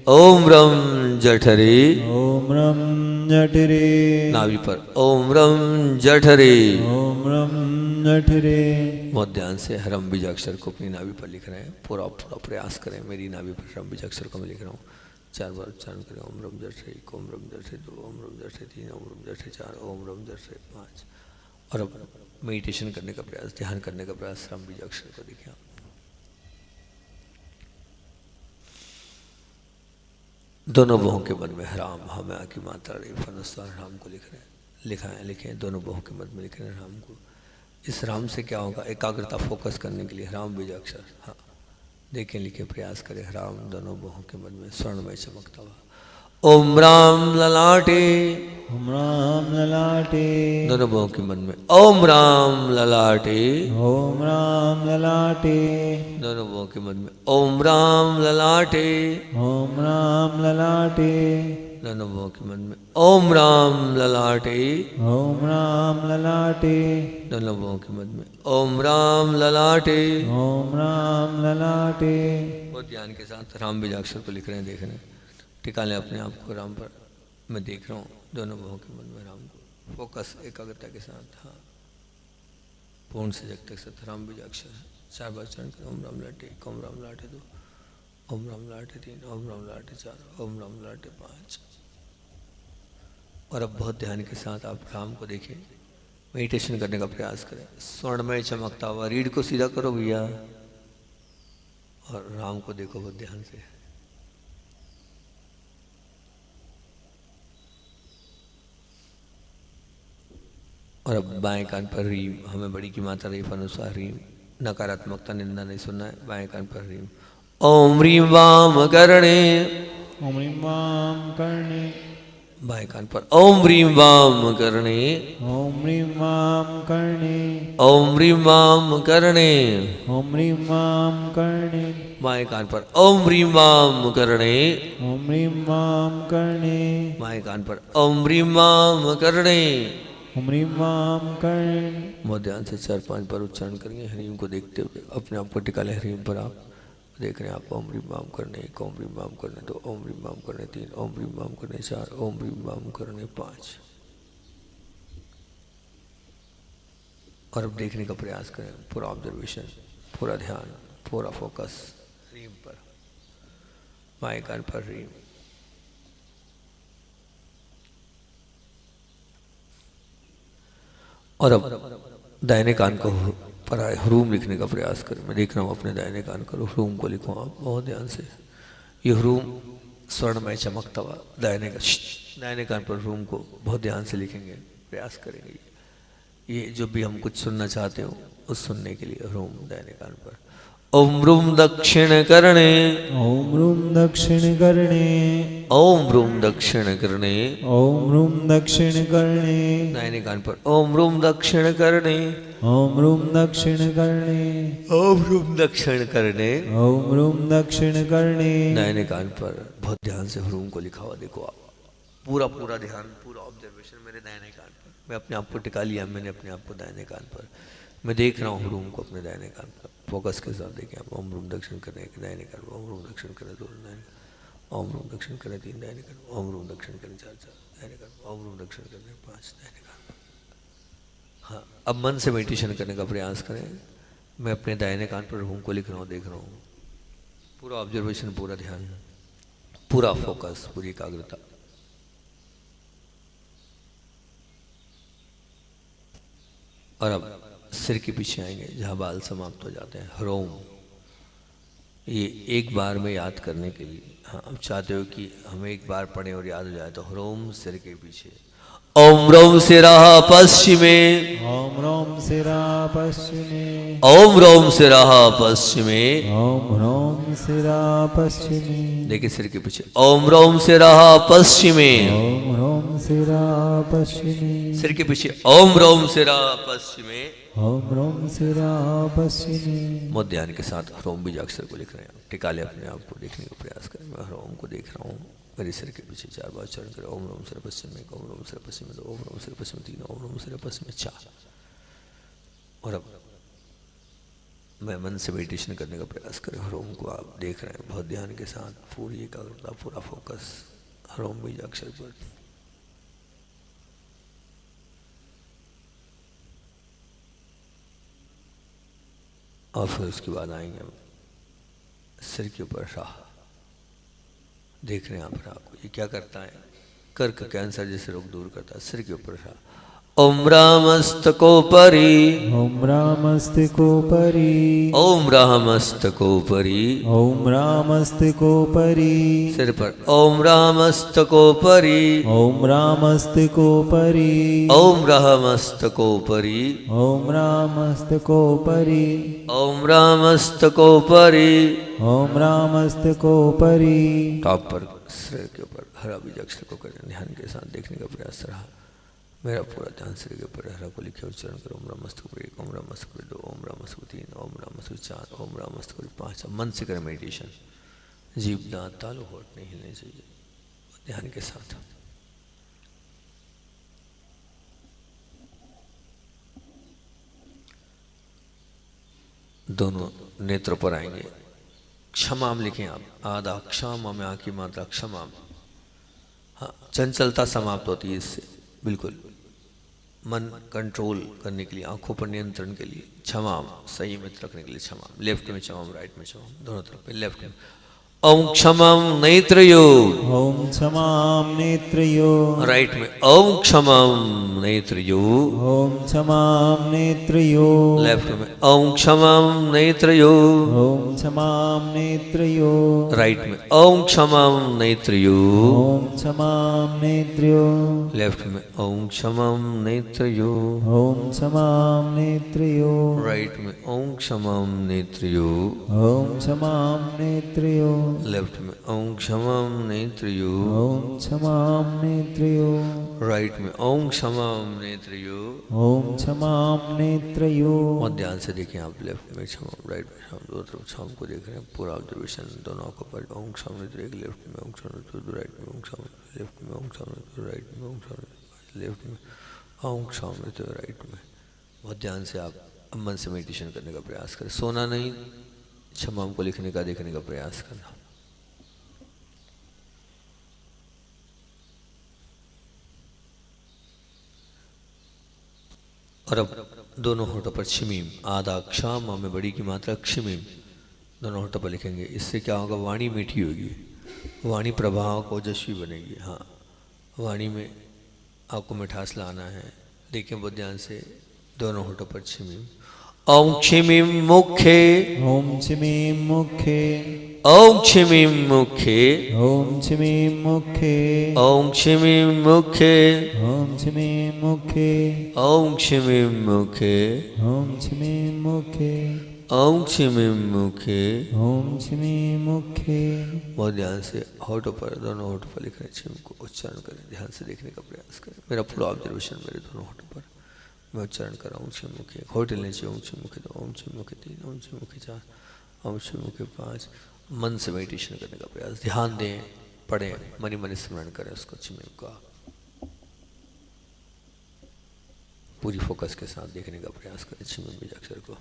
ओम रम जठरे, ओम रम जठरे, नाभि पर ओम रम जठरे। ओम रम जठरे। बहुत ध्यान से हरम बीजाक्षर को अपनी नाभि पर लिख रहे हैं, पूरा पूरा प्रयास करें। मेरी नाभि पर हरम बीजाक्षर को मैं लिख रहा हूँ, 4 बार उच्चारण करें। ओम रम जठरे 1, ओम रम जठरे 2, ओम रम जठरे 3, ओम रम जठरे 4, ओम रम जठरे 5। और अब मेडिटेशन करने का प्रयास, ध्यान करने का प्रयास हरम बीजाक्षर को देखिए। दोनों बहुओं के मन में हराम, हमें आकी मात्रा रही फनुस्वार राम को लिख रहे हैं, लिखें दोनों बहुओं के मन में लिख रहे हैं राम को। इस राम से क्या होगा? एकाग्रता फोकस करने के लिए राम बीजाक्षर, हाँ देखें, लिखे, प्रयास करें। राम दोनों बहुओं के मन में स्वर्ण में चमकता हुआ। ओम राम ललाटे, ओम राम ललाटे, दोनों बहुओं के मन में ओम राम ललाटे, ओम राम ललाटे, दोनों बहुओं के मन में ओम राम ललाटे, ओम राम ललाटे, दोनों बहुओं के मन में ओम राम ललाटे, ओम राम ललाटे, दोनों बहुओं के मन में ओम राम ललाटे। ओम राम ललाटे। बहुत ध्यान के साथ राम बीजाक्षर को लिख रहे हैं, देख रहे हैं, टिका लें अपने आप को राम पर। मैं देख रहा हूँ दोनों बहुओं के मन में राम को, फोकस एकाग्रता के साथ, हाँ पूर्ण से जग तक सत राम बीजाक्षर 4 बार चरण करें। ओम राम लाटे 1, ओम राम लाटे 2, ओम राम लाटे 3, ओम राम लाटे 4, ओम राम लाटे 5। और अब बहुत ध्यान के साथ आप राम को देखें, मेडिटेशन करने का प्रयास करें। स्वर्णमय चमकता हुआ, रीढ़ को सीधा करो भैया, और राम को देखो बहुत ध्यान से। और अब बाएं कान पर रीम, हमें बड़ी की मात्रा रही अनुसार रीम, नकारात्मकता निंदा नहीं सुनना है। बाएं कान पर रीम, ओम रीम वाम करणे, ओम ह्रीं वाम कर्णे, बाएं कान पर ओम रीम वाम करणे, ओम ह्रीं वाम कर्णे, ओम रीम वाम करणे, ओम ह्रीं वाम कर्णे, बाएं कान पर ओम रीम वाम करणे, ओम ह्रीं वाम कर्णे, बाएं कान पर ओम रीम वाम करणे। ओम ह्रीं वाम कर्णे। बहुत ध्यान से 4-5 बार उच्चारण करेंगे हरीम को देखते हुए। अपने आप को टिका लें हरीम पर। आप देख रहे हैं आप ओम रीम वाम करने 1, ओम रीम वाम करने 2, ओम रीम वाम करने 3, ओम रीम वाम करने 4, ओम रीम वाम करने 5। और अब देखने का प्रयास करें, पूरा ऑब्जर्वेशन, पूरा ध्यान, पूरा फोकस रीम पर, बाएं कान पर रीम। और अब दाहिने कान को पर आए हरूम लिखने का प्रयास करें। मैं देख रहा हूँ अपने दाहिने कान को हरूम को लिखो आप बहुत ध्यान से। ये हरूम स्वर्णमय चमकता हुआ दाहिने कान पर हरूम को बहुत ध्यान से लिखेंगे, प्रयास करेंगे। ये जो भी हम कुछ सुनना चाहते हो उस सुनने के लिए हरूम दाहिने कान पर। ओम रूम दक्षिण करणे, ओम रूम दक्षिण कर्णे, ओम रूम दक्षिण करणे, ओम रूम दक्षिण कर्णे, दाहिने कान पर ओम रूम दक्षिण करणे, ओम रूम दक्षिण कर्णे, ओम रूम दक्षिण करणे, ओम रूम दक्षिण कर्णे। दाहिने कान पर बहुत ध्यान से हरूम को लिखा हुआ देखो आप, पूरा पूरा ध्यान, पूरा ऑब्जर्वेशन मेरे दाहिने कान पर। मैं अपने आप को टिका लिया, मैंने अपने आप को दाहिने कान पर। मैं देख रहा हूँ हरूम को अपने दाहिने कान पर, फोकस के साथ देखें आप। ओम रूम दक्षिण करें दाहिने कान, ओम रूम दक्षिण करें 2, ओम रूम दक्षिण करें 3 दाहिने कर्म, ओम रूम दक्षिण करें 4 दाहिने कर्म, ओम रूम दक्षिण करें 5 दाहिने कर्म। हाँ, अब मन से मेडिटेशन करने का प्रयास करें। मैं अपने दाहिने कान पर रूम को लिख रहा हूँ, देख रहा हूँ, पूरा ऑब्जर्वेशन, पूरा ध्यान, पूरा फोकस, पूरी एकाग्रता। और अब सिर के पीछे आएंगे जहाँ बाल समाप्त हो जाते हैं। ह्रोम, ये एक बार में याद करने के लिए, हाँ आप चाहते हो कि हमें एक बार पढ़ें और याद हो जाए तो ह्रोम सिर के पीछे। ओम रोम सिराः पश्चिमे, ओम रोम सिराः पश्चिमे, ओम रोम सिराः पश्चिमे, ओम रोम सिराः पश्चिमे। देखिए सिर के पीछे, ओम रोम सिराः पश्चिमे, ओम रोम सिराः पश्चिमे, सिर के पीछे, ओम रोम सिराः पश्चिमे। ओम रोम सिराः पश्चिमे। मध्य ध्यान के साथ ह्रोम बीजाक्षर को लिख रहे हैं। टिका ले अपने आप को, देखने का प्रयास करें। मैं ह्रोम को देख रहा हूँ, मेरे सिर के पीछे 4 बार चरण करें। ओम रोम सिर पश्चिम में, ओम रोम सिर पश्चिम में 2, ओम रोम सिर पश्चिम में 3, ओम रोम सिर पश्चिम में 4। और अब मैं मन से मेडिटेशन करने का प्रयास करें। ह्रोम को आप देख रहे हैं बहुत ध्यान के साथ, पूरी एकाग्रता, पूरा फोकस ह्रोम बीजाक्षर पर। और फिर उसके बाद आएंगे हम सिर के ऊपर शाह, देख रहे हैं आप राह को, ये क्या करता है, कर्क कैंसर जैसे रोग दूर करता है। सिर के ऊपर शाह, ओम रामस्तकोपरि, ओम रामस्तकोपरि, ओम रामस्तकोपरि, ओम रामस्तकोपरि, सिर पर ओम रामस्तकोपरि, ओम रामस्तकोपरि, ओम रामस्तकोपरि, ओम रामस्तकोपरि, ओम रामस्तकोपरि। ओम रामस्तकोपरि। टॉप पर सिर के ऊपर हरा बीज अक्षर को करें, ध्यान के साथ देखने का प्रयास रहा। मेरा पूरा ध्यान सिर के ऊपर हरा को लिखे उच्चारण करो। ओम रामस्तकोपरि 1, ओम रामस्तकोपरि 2, ओम रामस्तकोपरि 3, ओम रामस्तकोपरि 4, ओम रामस्तकोपरि 5। मन से करें मेडिटेशन, जीभ दांत तालू होठ नहीं हिलने चाहिए, ध्यान के साथ। दोनों नेत्र पर आएंगे। क्षमाम लिखें आप, आधा क्षमा में आकी मात्रा क्षमाम। हाँ, चंचलता समाप्त होती है इससे, बिल्कुल मन कंट्रोल करने के लिए, आंखों पर नियंत्रण के लिए क्षमाम, संयमित रखने के लिए क्षमाम। लेफ्ट में क्षमाम, राइट में क्षमाम, दोनों तरफ पे। लेफ्ट में ओम क्षमाम नेत्रयोग, ओम क्षमाम नेत्रयोग, राइट में ओम क्षमाम नेत्रयोग, ओम क्षमाम नेत्रयोग, लेफ्ट में ओम क्षमाम नेत्रयोग, ओम क्षमाम नेत्रयोग, राइट में ओम क्षमाम नेत्रयोग, ओम क्षमाम नेत्रयोग, लेफ्ट में ओम क्षमाम नेत्रयोग, ओम क्षमाम नेत्रयोग, राइट में ओम क्षमाम नेत्रयोग, ओम क्षमाम नेत्रयोग, लेफ्ट में ओम क्षमाम नेत्रयोग, ओम क्षमाम नेत्रयोग, राइट में ओम क्षमाम नेत्रयोग। ओम क्षमाम नेत्रयोग। और ध्यान से देखें आप, लेफ्ट में क्षमाम, राइट में क्षमाम, दोनों तरफ क्षमाम को देख रहे हैं। पूरा ऑब्जर्वेशन दोनों आंखों पर। ओम क्षमाम नेत्रयोग, लेफ्ट में ओम क्षमाम नेत्रयोग, राइट में ओम क्षमाम, लेफ्ट में ओम क्षमाम नेत्रयोग, राइट में ओम क्षमाम, लेफ्ट में ओम क्षमाम नेत्रयोग, राइट में। बहुत ध्यान से आप मन से मेडिटेशन करने का प्रयास करें। सोना नहीं, क्षमाम को लिखने का, देखने का प्रयास करना। और अब दोनों होठों पर क्षमीम, आधा क्षमा में बड़ी की मात्रा क्षमीम, दोनों होठों पर लिखेंगे। इससे क्या होगा, वाणी मीठी होगी, वाणी प्रभाव को ओजस्वी बनेगी। हाँ, वाणी में आपको मिठास लाना है। देखें बहुत ध्यान से, दोनों होठों पर क्षमीम। ओम क्षमीम मुखे, ओम क्षमीम मुखे, ओम क्षमीम मुखे, ओम क्षमीम मुखे, ओम क्षमीम मुखे, ओम क्षमीम मुखे, ओम क्षमीम मुखे, ओम क्षमीम मुखे, ओम क्षमीम मुखे। ओम क्षमीम मुखे। बहुत ध्यान से होठों पर, दोनों होठों पर लिख रहे हैं, छिम को उच्चारण करें, ध्यान से देखने का प्रयास करें। मेरा पूरा ऑब्जर्वेशन मेरे दोनों होठों पर, मैं उच्चारण कर रहा हूँ। छिम मुखे, होठ हिलने चाहिए। ओम छिम मुखे 2, ओम छिम मुखे 3, ओम छिम मुखे 4, ओम छिम मुखे 5। मन से मेडिटेशन करने का प्रयास, ध्यान दें, पढ़ें, मनी मनी स्मरण करें उसको, छिम का पूरी फोकस के साथ देखने का प्रयास करें छिम बीजाक्षर को।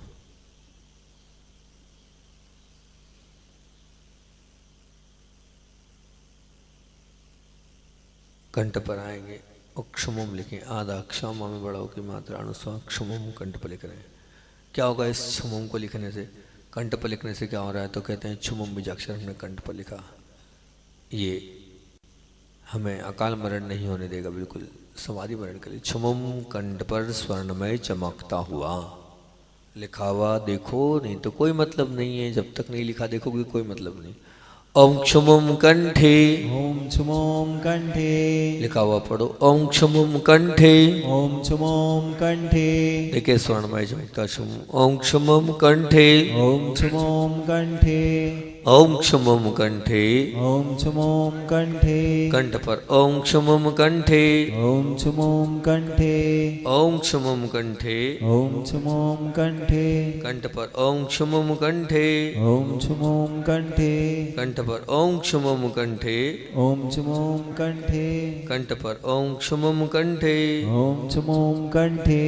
कंठ पर आएंगे और क्षमम लिखें, आधा क्षमा में बड़ा की मात्रा अनुस्वार क्षमम कंठ पर लिख रहे हैं। क्या होगा इस क्षमम को लिखने से, कंठ पर लिखने से क्या हो रहा है? तो कहते हैं क्षमम बीजाक्षर हमने कंठ पर लिखा, ये हमें अकाल मरण नहीं होने देगा, बिल्कुल समाधि मरण के लिए। क्षमम कंठ पर स्वर्णमय चमकता हुआ लिखा हुआ देखो, नहीं तो कोई मतलब नहीं है, जब तक नहीं लिखा देखोगे कोई मतलब नहीं। ओम क्षमम कंठे, ओम क्षमोम कंठे, लिखा हुआ पढ़ो, ओम क्षमम कंठे। ओम क्षमोम कंठे, देखिए स्वर्णमय चमकता क्षम, ओम क्षमम कंठे, ओम क्षमोम कंठे, ओम क्षमम कंठे। ओम क्षमोम कंठे, कंठ पर ओम क्षमम कंठे, ओम क्षमोम कंठे, ओम क्षमम कंठे। ओम क्षमोम कंठे, कंठ पर ओम क्षमम कंठे, ओम क्षमोम कंठे, कंठ पर ओम क्षमम कंठे, ओम क्षमोम कंठे, कंठ पर ओम क्षमम कंठे। ओम क्षमोम कंठे।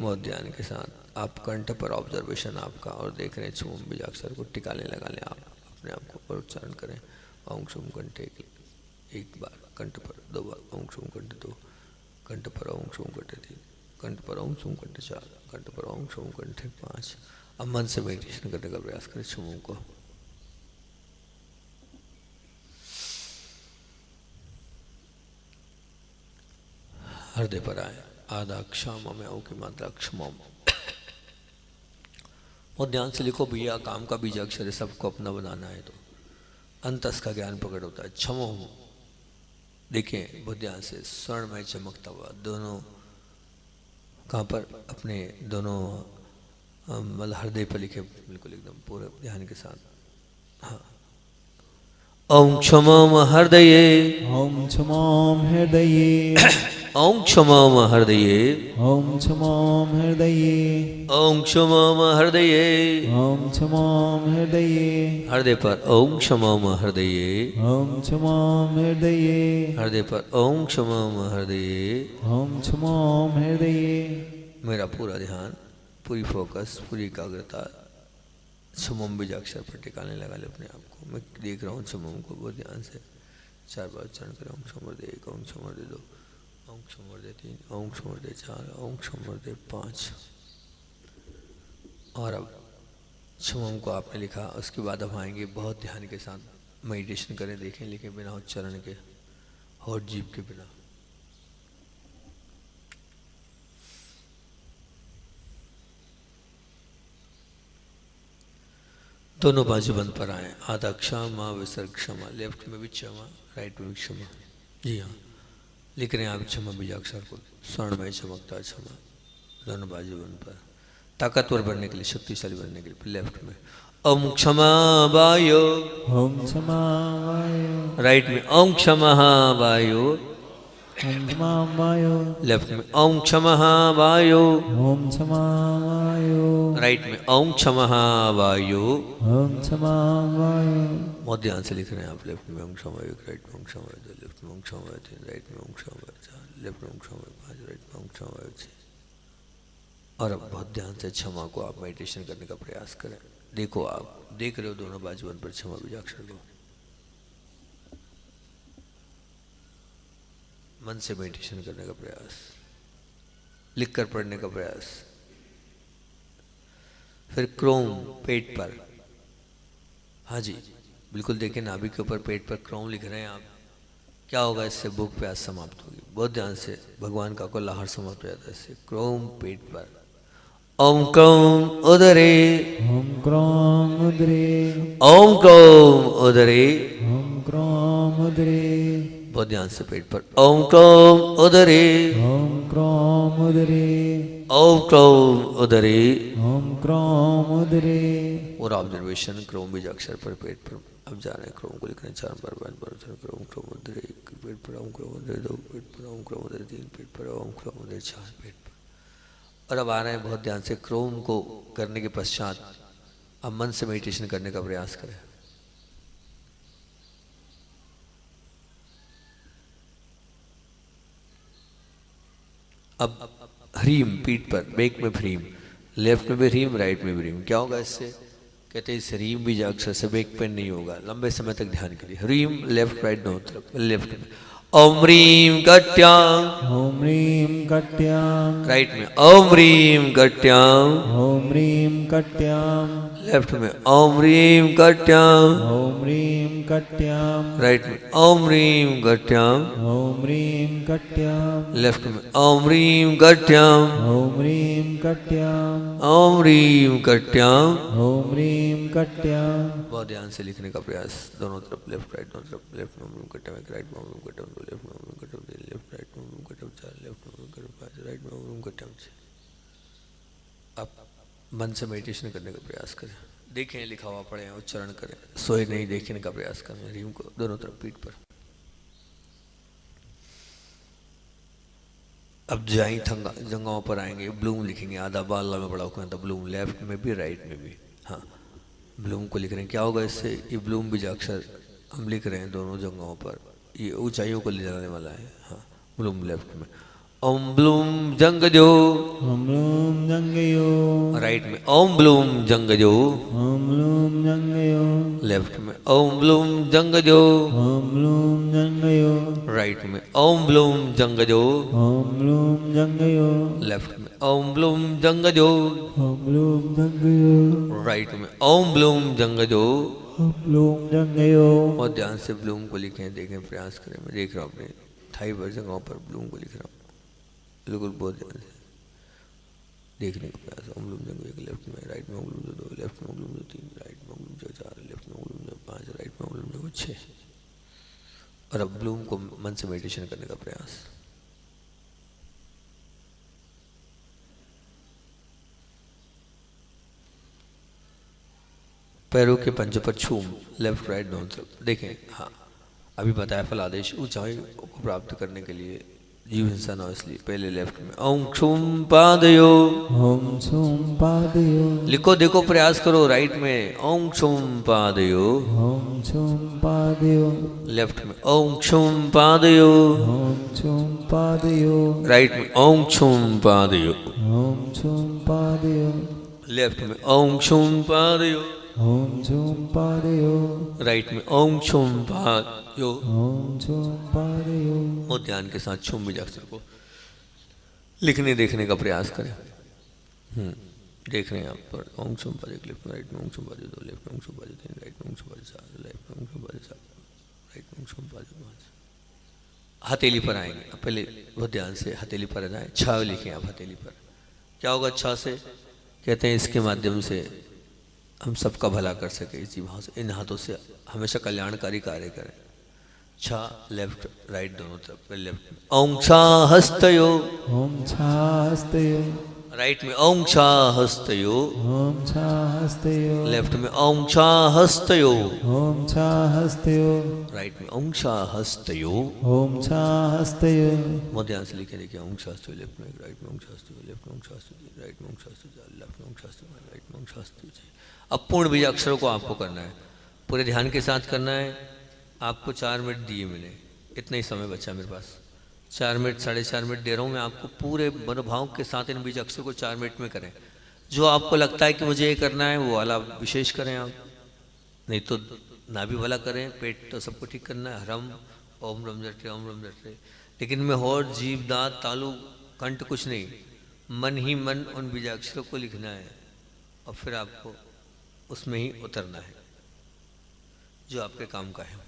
बहुत ध्यान के साथ आप कंठ पर ऑब्जर्वेशन आपका और देख रहे हैं क्षुम बीजाक्षर को टिकाने लगा लें, आप अपने आप को और उच्चारण करें। ओम क्षुम कंठे एक बार, कंठ पर दो बार, ओम क्षुम कंठ दो, कंठ पर ओम क्षुम कंठ तीन, कंठ पर ओम क्षुम कंठ चार, कंठ पर ओम क्षुम कंठ पाँच। अब मन से मेडिटेशन करने का प्रयास करें क्षुम को। हृदय पर आए, आधा क्षमा में ओ की मात्रा क्षमा। और ध्यान से लिखो भैया, काम का बीज अक्षर है, सबको अपना बनाना है तो अंतस का ज्ञान प्रकट होता है। क्षमो देखें बहुत ध्यान से, स्वर्ण में चमकता हुआ, दोनों कहाँ पर? अपने दोनों मतलब हृदय पर लिखे, बिल्कुल एकदम पूरे ध्यान के साथ। हाँ, ओम क्षमम हृदये, ओम क्षमोम हृदये, ओम क्षमम हृदये, ओम क्षमोम हृदये, ओम क्षमम हृदये। ओम क्षमोम हृदये, हृदय पर ओम क्षमम हृदये, ओम क्षमोम हृदये, हृदय पर ओम क्षमम हृदये। ओम क्षमोम हृदये। मेरा पूरा ध्यान, पूरी फोकस, पूरी एकाग्रता क्षमम बीजाक्षर पर टिकाने लगा ले अपने आप को। मैं देख रहा हूँ क्षमम को बहुत ध्यान से, 4 बार उच्चारण करें। ओम क्षमर्दे 1, ओम क्षमर्दे 2, ओम क्षमर्दे 3, ओम क्षमर्दे 4, ओम क्षमर्दे 5। और अब क्षमम को आपने लिखा, उसके बाद हम आएंगे बहुत ध्यान के साथ मेडिटेशन करें, देखें, लेकिन बिना उच्चारण के, होठ जीभ के बिना। दोनों बाजू बंद पर आए, आधा क्षमा विसर्ग क्षमा, लेफ्ट में भी क्षमा, राइट में भी क्षमा। जी हाँ, लिख रहे हैं आप क्षमा बीजाक्षर को, स्वर्णमय चमकता क्षमा, दोनों बाजू बंद पर। ताकतवर बनने के लिए, शक्तिशाली बनने के लिए लेफ्ट में ओम क्षमा वायो, ओम क्षमा वायो, राइट में ओम क्षमा वायो, ओम क्षमा वायो, लेफ्ट में ओम क्षमा वायो, ओम क्षमा वायो, राइट में ओम क्षमा वायो। ओम क्षमा वायो। बहुत ध्यान से लिख रहे हैं आप, लेफ्ट में ओम क्षमा वायो, राइट में ओम क्षमा वायो 2, लेफ्ट में ओम क्षमा वायो 3, राइट में ओम क्षमा वायो 4, लेफ्ट में ओम क्षमा वायो 5, राइट में ओम क्षमा वायो 6। और अब बहुत ध्यान से क्षमा को आप मेडिटेशन करने का प्रयास करें। देखो, आप देख रहे हो दोनों बाजू बंद पर क्षमा बीजाक्षर को, मन से मेडिटेशन करने का प्रयास, लिखकर पढ़ने का प्रयास। फिर क्रोम पेट पर, हाँ जी बिल्कुल, देखें नाभि के ऊपर पेट पर क्रोम लिख रहे हैं आप। क्या होगा इससे? भूख प्यास समाप्त होगी। बहुत ध्यान से, भगवान का को लहर समाप्त हो जाता है इससे। क्रोम पेट पर, ओम क्रोम उदरे, ओम क्रोम उदरे, ओम क्रोम उदरे। ओम क्रोम उदरे, बहुत ध्यान से पेट पर, ओम क्रोम उदरे, ओम क्रोम उदरे, ओम क्रोम उदरे। ओम क्रोम उदरे। और ऑब्जर्वेशन क्रोम बीजाक्षर पर पेट पर। अब जा रहे हैं, क्रोम को लिखने 4 बार, 5 बार उच्चारण करो। ओम क्रोम उदरे 1, पेट पर ओम क्रोम उदरे 2, पेट पर ओम क्रोम उदरे 3, पेट पर ओम क्रोम उदरे 4, पेट पर। और अब आ रहे हैं बहुत ध्यान से, क्रोम को करने के पश्चात अब मन से मेडिटेशन करने का प्रयास करें। अब ह्रीम पीठ पर, बेक में ह्रीम, लेफ्ट में भी ह्रीम, राइट में भी ह्रीम। क्या होगा इससे? कहते हैं इस ह्रीम बीजाक्षर से बेक पेन नहीं होगा लंबे समय तक ध्यान के लिए। ह्रीम लेफ्ट राइट दोनों तरफ, लेफ्ट में ओम ह्रीम कट्याम, ॐ ह्रीं कट्यां राइट में ओम ह्रीम कट्याम, ॐ ह्रीं कट्यां लेफ्ट में ओम ह्रीम कट्याम, ॐ ह्रीं कट्यां राइट में ओम ह्रीम कट्याम, ॐ ह्रीं कट्यां लेफ्ट में ओम ह्रीम कट्याम, ॐ ह्रीं कट्यां ओम ह्रीम कट्याम। ॐ ह्रीं कट्यां बहुत ध्यान से लिखने का प्रयास, दोनों तरफ लेफ्ट राइट, दोनों तरफ लेफ्ट में ओम कट्याम, एक राइट में ओम कट्याम, दो लेफ्ट में ओम कट्याम, तीन लेफ्ट राइट में ओम कट्याम, चार लेफ्ट में ओम कट्याम, पांच राइट में ओम कट्याम, छह। आप मन से मेडिटेशन करने का प्रयास करें, देखें लिखा हुआ पढ़ें, उच्चारण करें, सोए नहीं देखने का प्रयास करें। ह्रीम को दोनों तरफ पीठ पर। अब जाई थंगा जंगाओं पर आएंगे, ब्लूम लिखेंगे, आधा बाला में बड़ा होकर तो ब्लूम, लेफ्ट में भी राइट में भी। हाँ, ब्लूम को लिख रहे हैं। क्या होगा इससे? ये ब्लूम बीजाक्षर हम लिख रहे हैं दोनों जगहों पर, ये ऊंचाइयों को ले जाने वाला है। हाँ, ब्लूम लेफ्ट में ओम ब्लूम जंगजो, ॐ ब्लूं जङ्गयो राइट में ओम ब्लूम जंगजो, ॐ ब्लूं जङ्गयो लेफ्ट में ओम ब्लूम जंगजो, ॐ ब्लूं जङ्गयो राइट में ओम ब्लूम जंगजो, ॐ ब्लूं जङ्गयो लेफ्ट में ओम ब्लूम जंगजो, ॐ ब्लूं जङ्गयो राइट में ओम ब्लूम जंगजो। ॐ ब्लूं जङ्गयो और ध्यान से ब्लूम को लिखें, देखें, प्रयास करें। मैं देख रहा हूँ अपने थाई पर जगहों पर ब्लूम को लिख रहा हूँ, बिल्कुल बहुत ध्यान से देखने का प्रयास। ओम ब्लूम जंगजो, एक लेफ्ट में, राइट में ओम ब्लूम जो दो, लेफ्ट में ओम ब्लूम जो तीन, राइट में ओम ब्लूम जो चार, लेफ्ट में ओम ब्लूम जो पाँच, राइट में ओम ब्लूम जो छः। और अब ब्लूम को मन से मेडिटेशन करने का प्रयास। पैरों के पंजों पर छूम, लेफ्ट राइट दोनों तरफ देखें। हाँ, अभी बताया फलादेश ऊंचाई को प्राप्त करने के लिए जीव हिंसा न हो, इसलिए पहले लेफ्ट में ओम क्षुम पादयो, ॐ छुं पादयो लिखो, देखो, प्रयास करो। राइट में ओम क्षुम पादयो, ॐ छुं पादयो लेफ्ट में ओम क्षुम पादयो, ॐ छुं पादयो राइट में ओम क्षुम पादयो, ॐ छुं पादयो लेफ्ट में ओम क्षुम पादयो, ॐ छुं पादयो राइट में ओम क्षुम पादयो। ॐ छुं पादयो और ध्यान के साथ छुम बीजाक्षर को लिखने देखने का प्रयास करें। देख रहे हैं आप पर ओम क्षुम पादयो, लेफ्ट में, राइट में ओम क्षुम पादयो, दो लेफ्ट में ओम क्षुम पादयो, तीन राइट में ओम क्षुम पादयो, चार लेफ्ट में ओम क्षुम पादयो, सात राइट में ओम क्षुम पादयो, पाँच। हथेली पर आएंगे, अब पहले बहुत ध्यान से हथेली पर जाए। छह लिखें आप हथेली पर। क्या होगा छह से? कहते हैं इसके माध्यम से हम सबका भला कर सके, इसी भाव से इन हाथों से हमेशा कल्याणकारी कार्य करें। छा लेफ्ट राइट दोनों तरफ। लेफ्ट में ओम छा हस्तयो, ॐ छास्तयो राइट में ओम छा हस्तयो, ॐ छास्तयो लेफ्ट में ओम छा हस्तयो, ॐ छास्तयो राइट में ओम छा हस्तयो। ॐ छास्तयो बहुत ध्यान से लिखे, देखिए ओम शास्त्रो, लेफ्ट में राइट में ओम शास्त्रो, लेफ्ट में ओम शास्त्रो, राइट में ओम शास्त्रो, लेफ्ट में ओम शास्त्रो, राइट में ओम शास्त्रो। अब पूर्ण बीज अक्षरों को आपको करना है, पूरे ध्यान के साथ करना है। आपको 4 मिनट दिए मिले, इतना ही समय बचा मेरे पास। 4 मिनट, 4.5 मिनट दे रहा हूँ मैं आपको। पूरे मनोभाव के साथ इन बीज अक्षर को 4 मिनट में करें। जो आपको लगता है कि मुझे ये करना है वो वाला विशेष करें आप, नहीं तो नाभि वाला करें। पेट तो सबको ठीक करना है, ह्रम ओम रम जटे, ओम रम जटे। लेकिन में होठ, जीभ, दांत, तालु, कंठ कुछ नहीं, मन ही मन उन बीजाक्षरों को लिखना है और फिर आपको उसमें ही उतरना है जो आपके काम का है।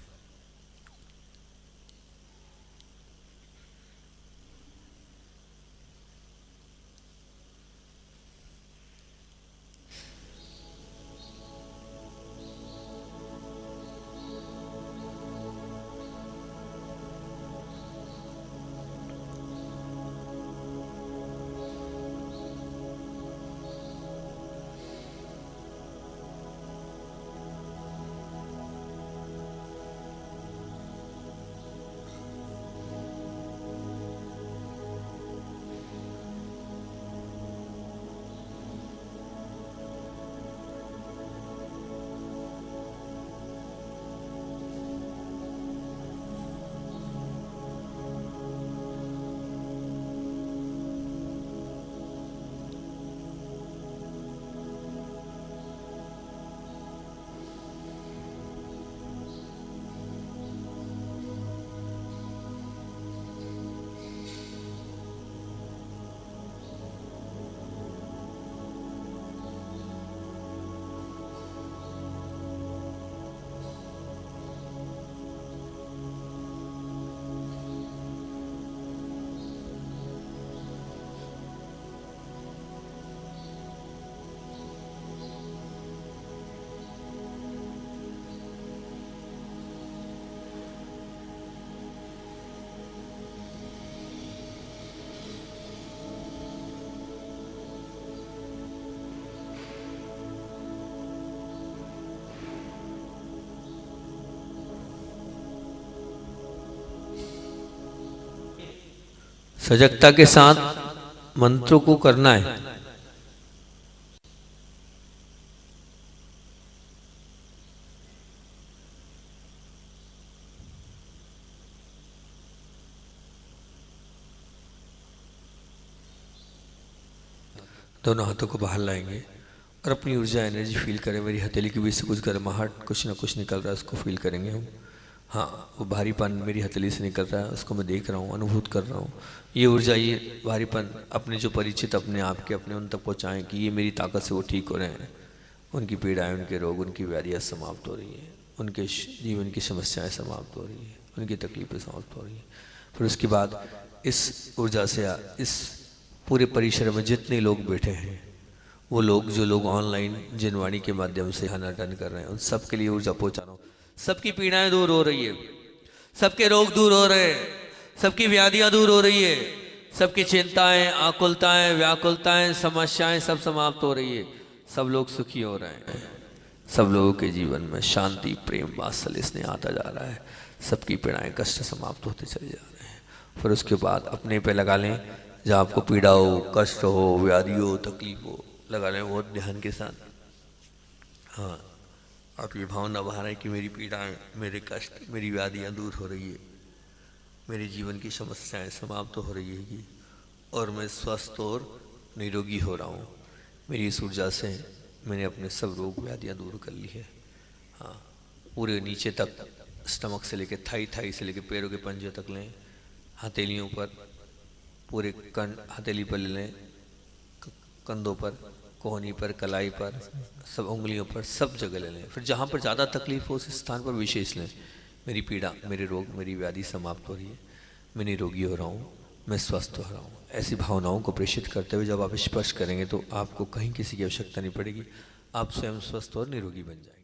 सजगता के साथ मंत्रों को करना है। दोनों हाथों को बाहर लाएंगे और अपनी ऊर्जा एनर्जी फील करें। मेरी हथेली के बीच से कुछ गर्माहट कुछ ना कुछ निकल रहा है, उसको फील करेंगे हम। हाँ, वो भारीपन मेरी हथेली से निकल रहा है, उसको मैं देख रहा हूँ, अनुभूत कर रहा हूँ। ये ऊर्जा, ये भारीपन अपने जो परिचित अपने आप के अपने उन तक पहुँचाएँ कि ये मेरी ताकत से वो ठीक हो रहे हैं। उनकी पीड़ाएँ, उनके रोग, उनकी व्याधियाँ समाप्त हो रही हैं, उनके जीवन की समस्याएँ समाप्त हो रही हैं, उनकी तकलीफ़ें समाप्त हो रही हैं। फिर उसके बाद इस ऊर्जा से इस पूरे परिसर में जितने लोग बैठे हैं, वो लोग जो लोग ऑनलाइन जिनवाणी के माध्यम से अटेंड कर रहे हैं, उन सब के लिए ऊर्जा पहुँचा रहा हूँ। सबकी पीड़ाएं दूर हो रही है, सबके रोग दूर हो रहे हैं, सबकी व्याधियाँ दूर हो रही है, सबकी चिंताएं, आकुलताएं, व्याकुलताएं, समस्याएं सब समाप्त हो रही है। सब लोग सुखी हो रहे हैं, सब लोगों के जीवन में शांति, प्रेम, वात्सल्य स्नेह आता जा रहा है। सबकी पीड़ाएं, कष्ट समाप्त होते चले जा रहे हैं। फिर उसके बाद अपने पे लगा लें, जहाँ आपको पीड़ा हो, कष्ट हो, व्याधि हो, तकलीफ हो, लगा लें बहुत ध्यान के साथ। हाँ, आप ये भावना बाहर है कि मेरी पीड़ाएं, मेरे कष्ट, मेरी व्याधियाँ दूर हो रही है, मेरे जीवन की समस्याएं समाप्त हो रही है और मैं स्वस्थ और निरोगी हो रहा हूँ। मेरी इस ऊर्जा से मैंने अपने सब रोग व्याधियाँ दूर कर ली है। हाँ, पूरे नीचे तक, स्टमक से लेके थाई से लेके पैरों के पंजे तक लें, हथेलियों पर, पूरे हथेली पर ले लें, कंधों पर, कोहनी पर, कलाई पर, सब उंगलियों पर, सब जगह ले लें। फिर जहाँ पर ज़्यादा तकलीफ हो उस स्थान पर विशेष लें। मेरी पीड़ा, मेरे रोग, मेरी व्याधि समाप्त हो रही है, मैं निरोगी हो रहा हूँ, मैं स्वस्थ हो रहा हूँ। ऐसी भावनाओं को प्रेषित करते हुए जब आप स्पर्श करेंगे तो आपको कहीं किसी की आवश्यकता नहीं पड़ेगी, आप स्वयं स्वस्थ और निरोगी बन जाएंगे।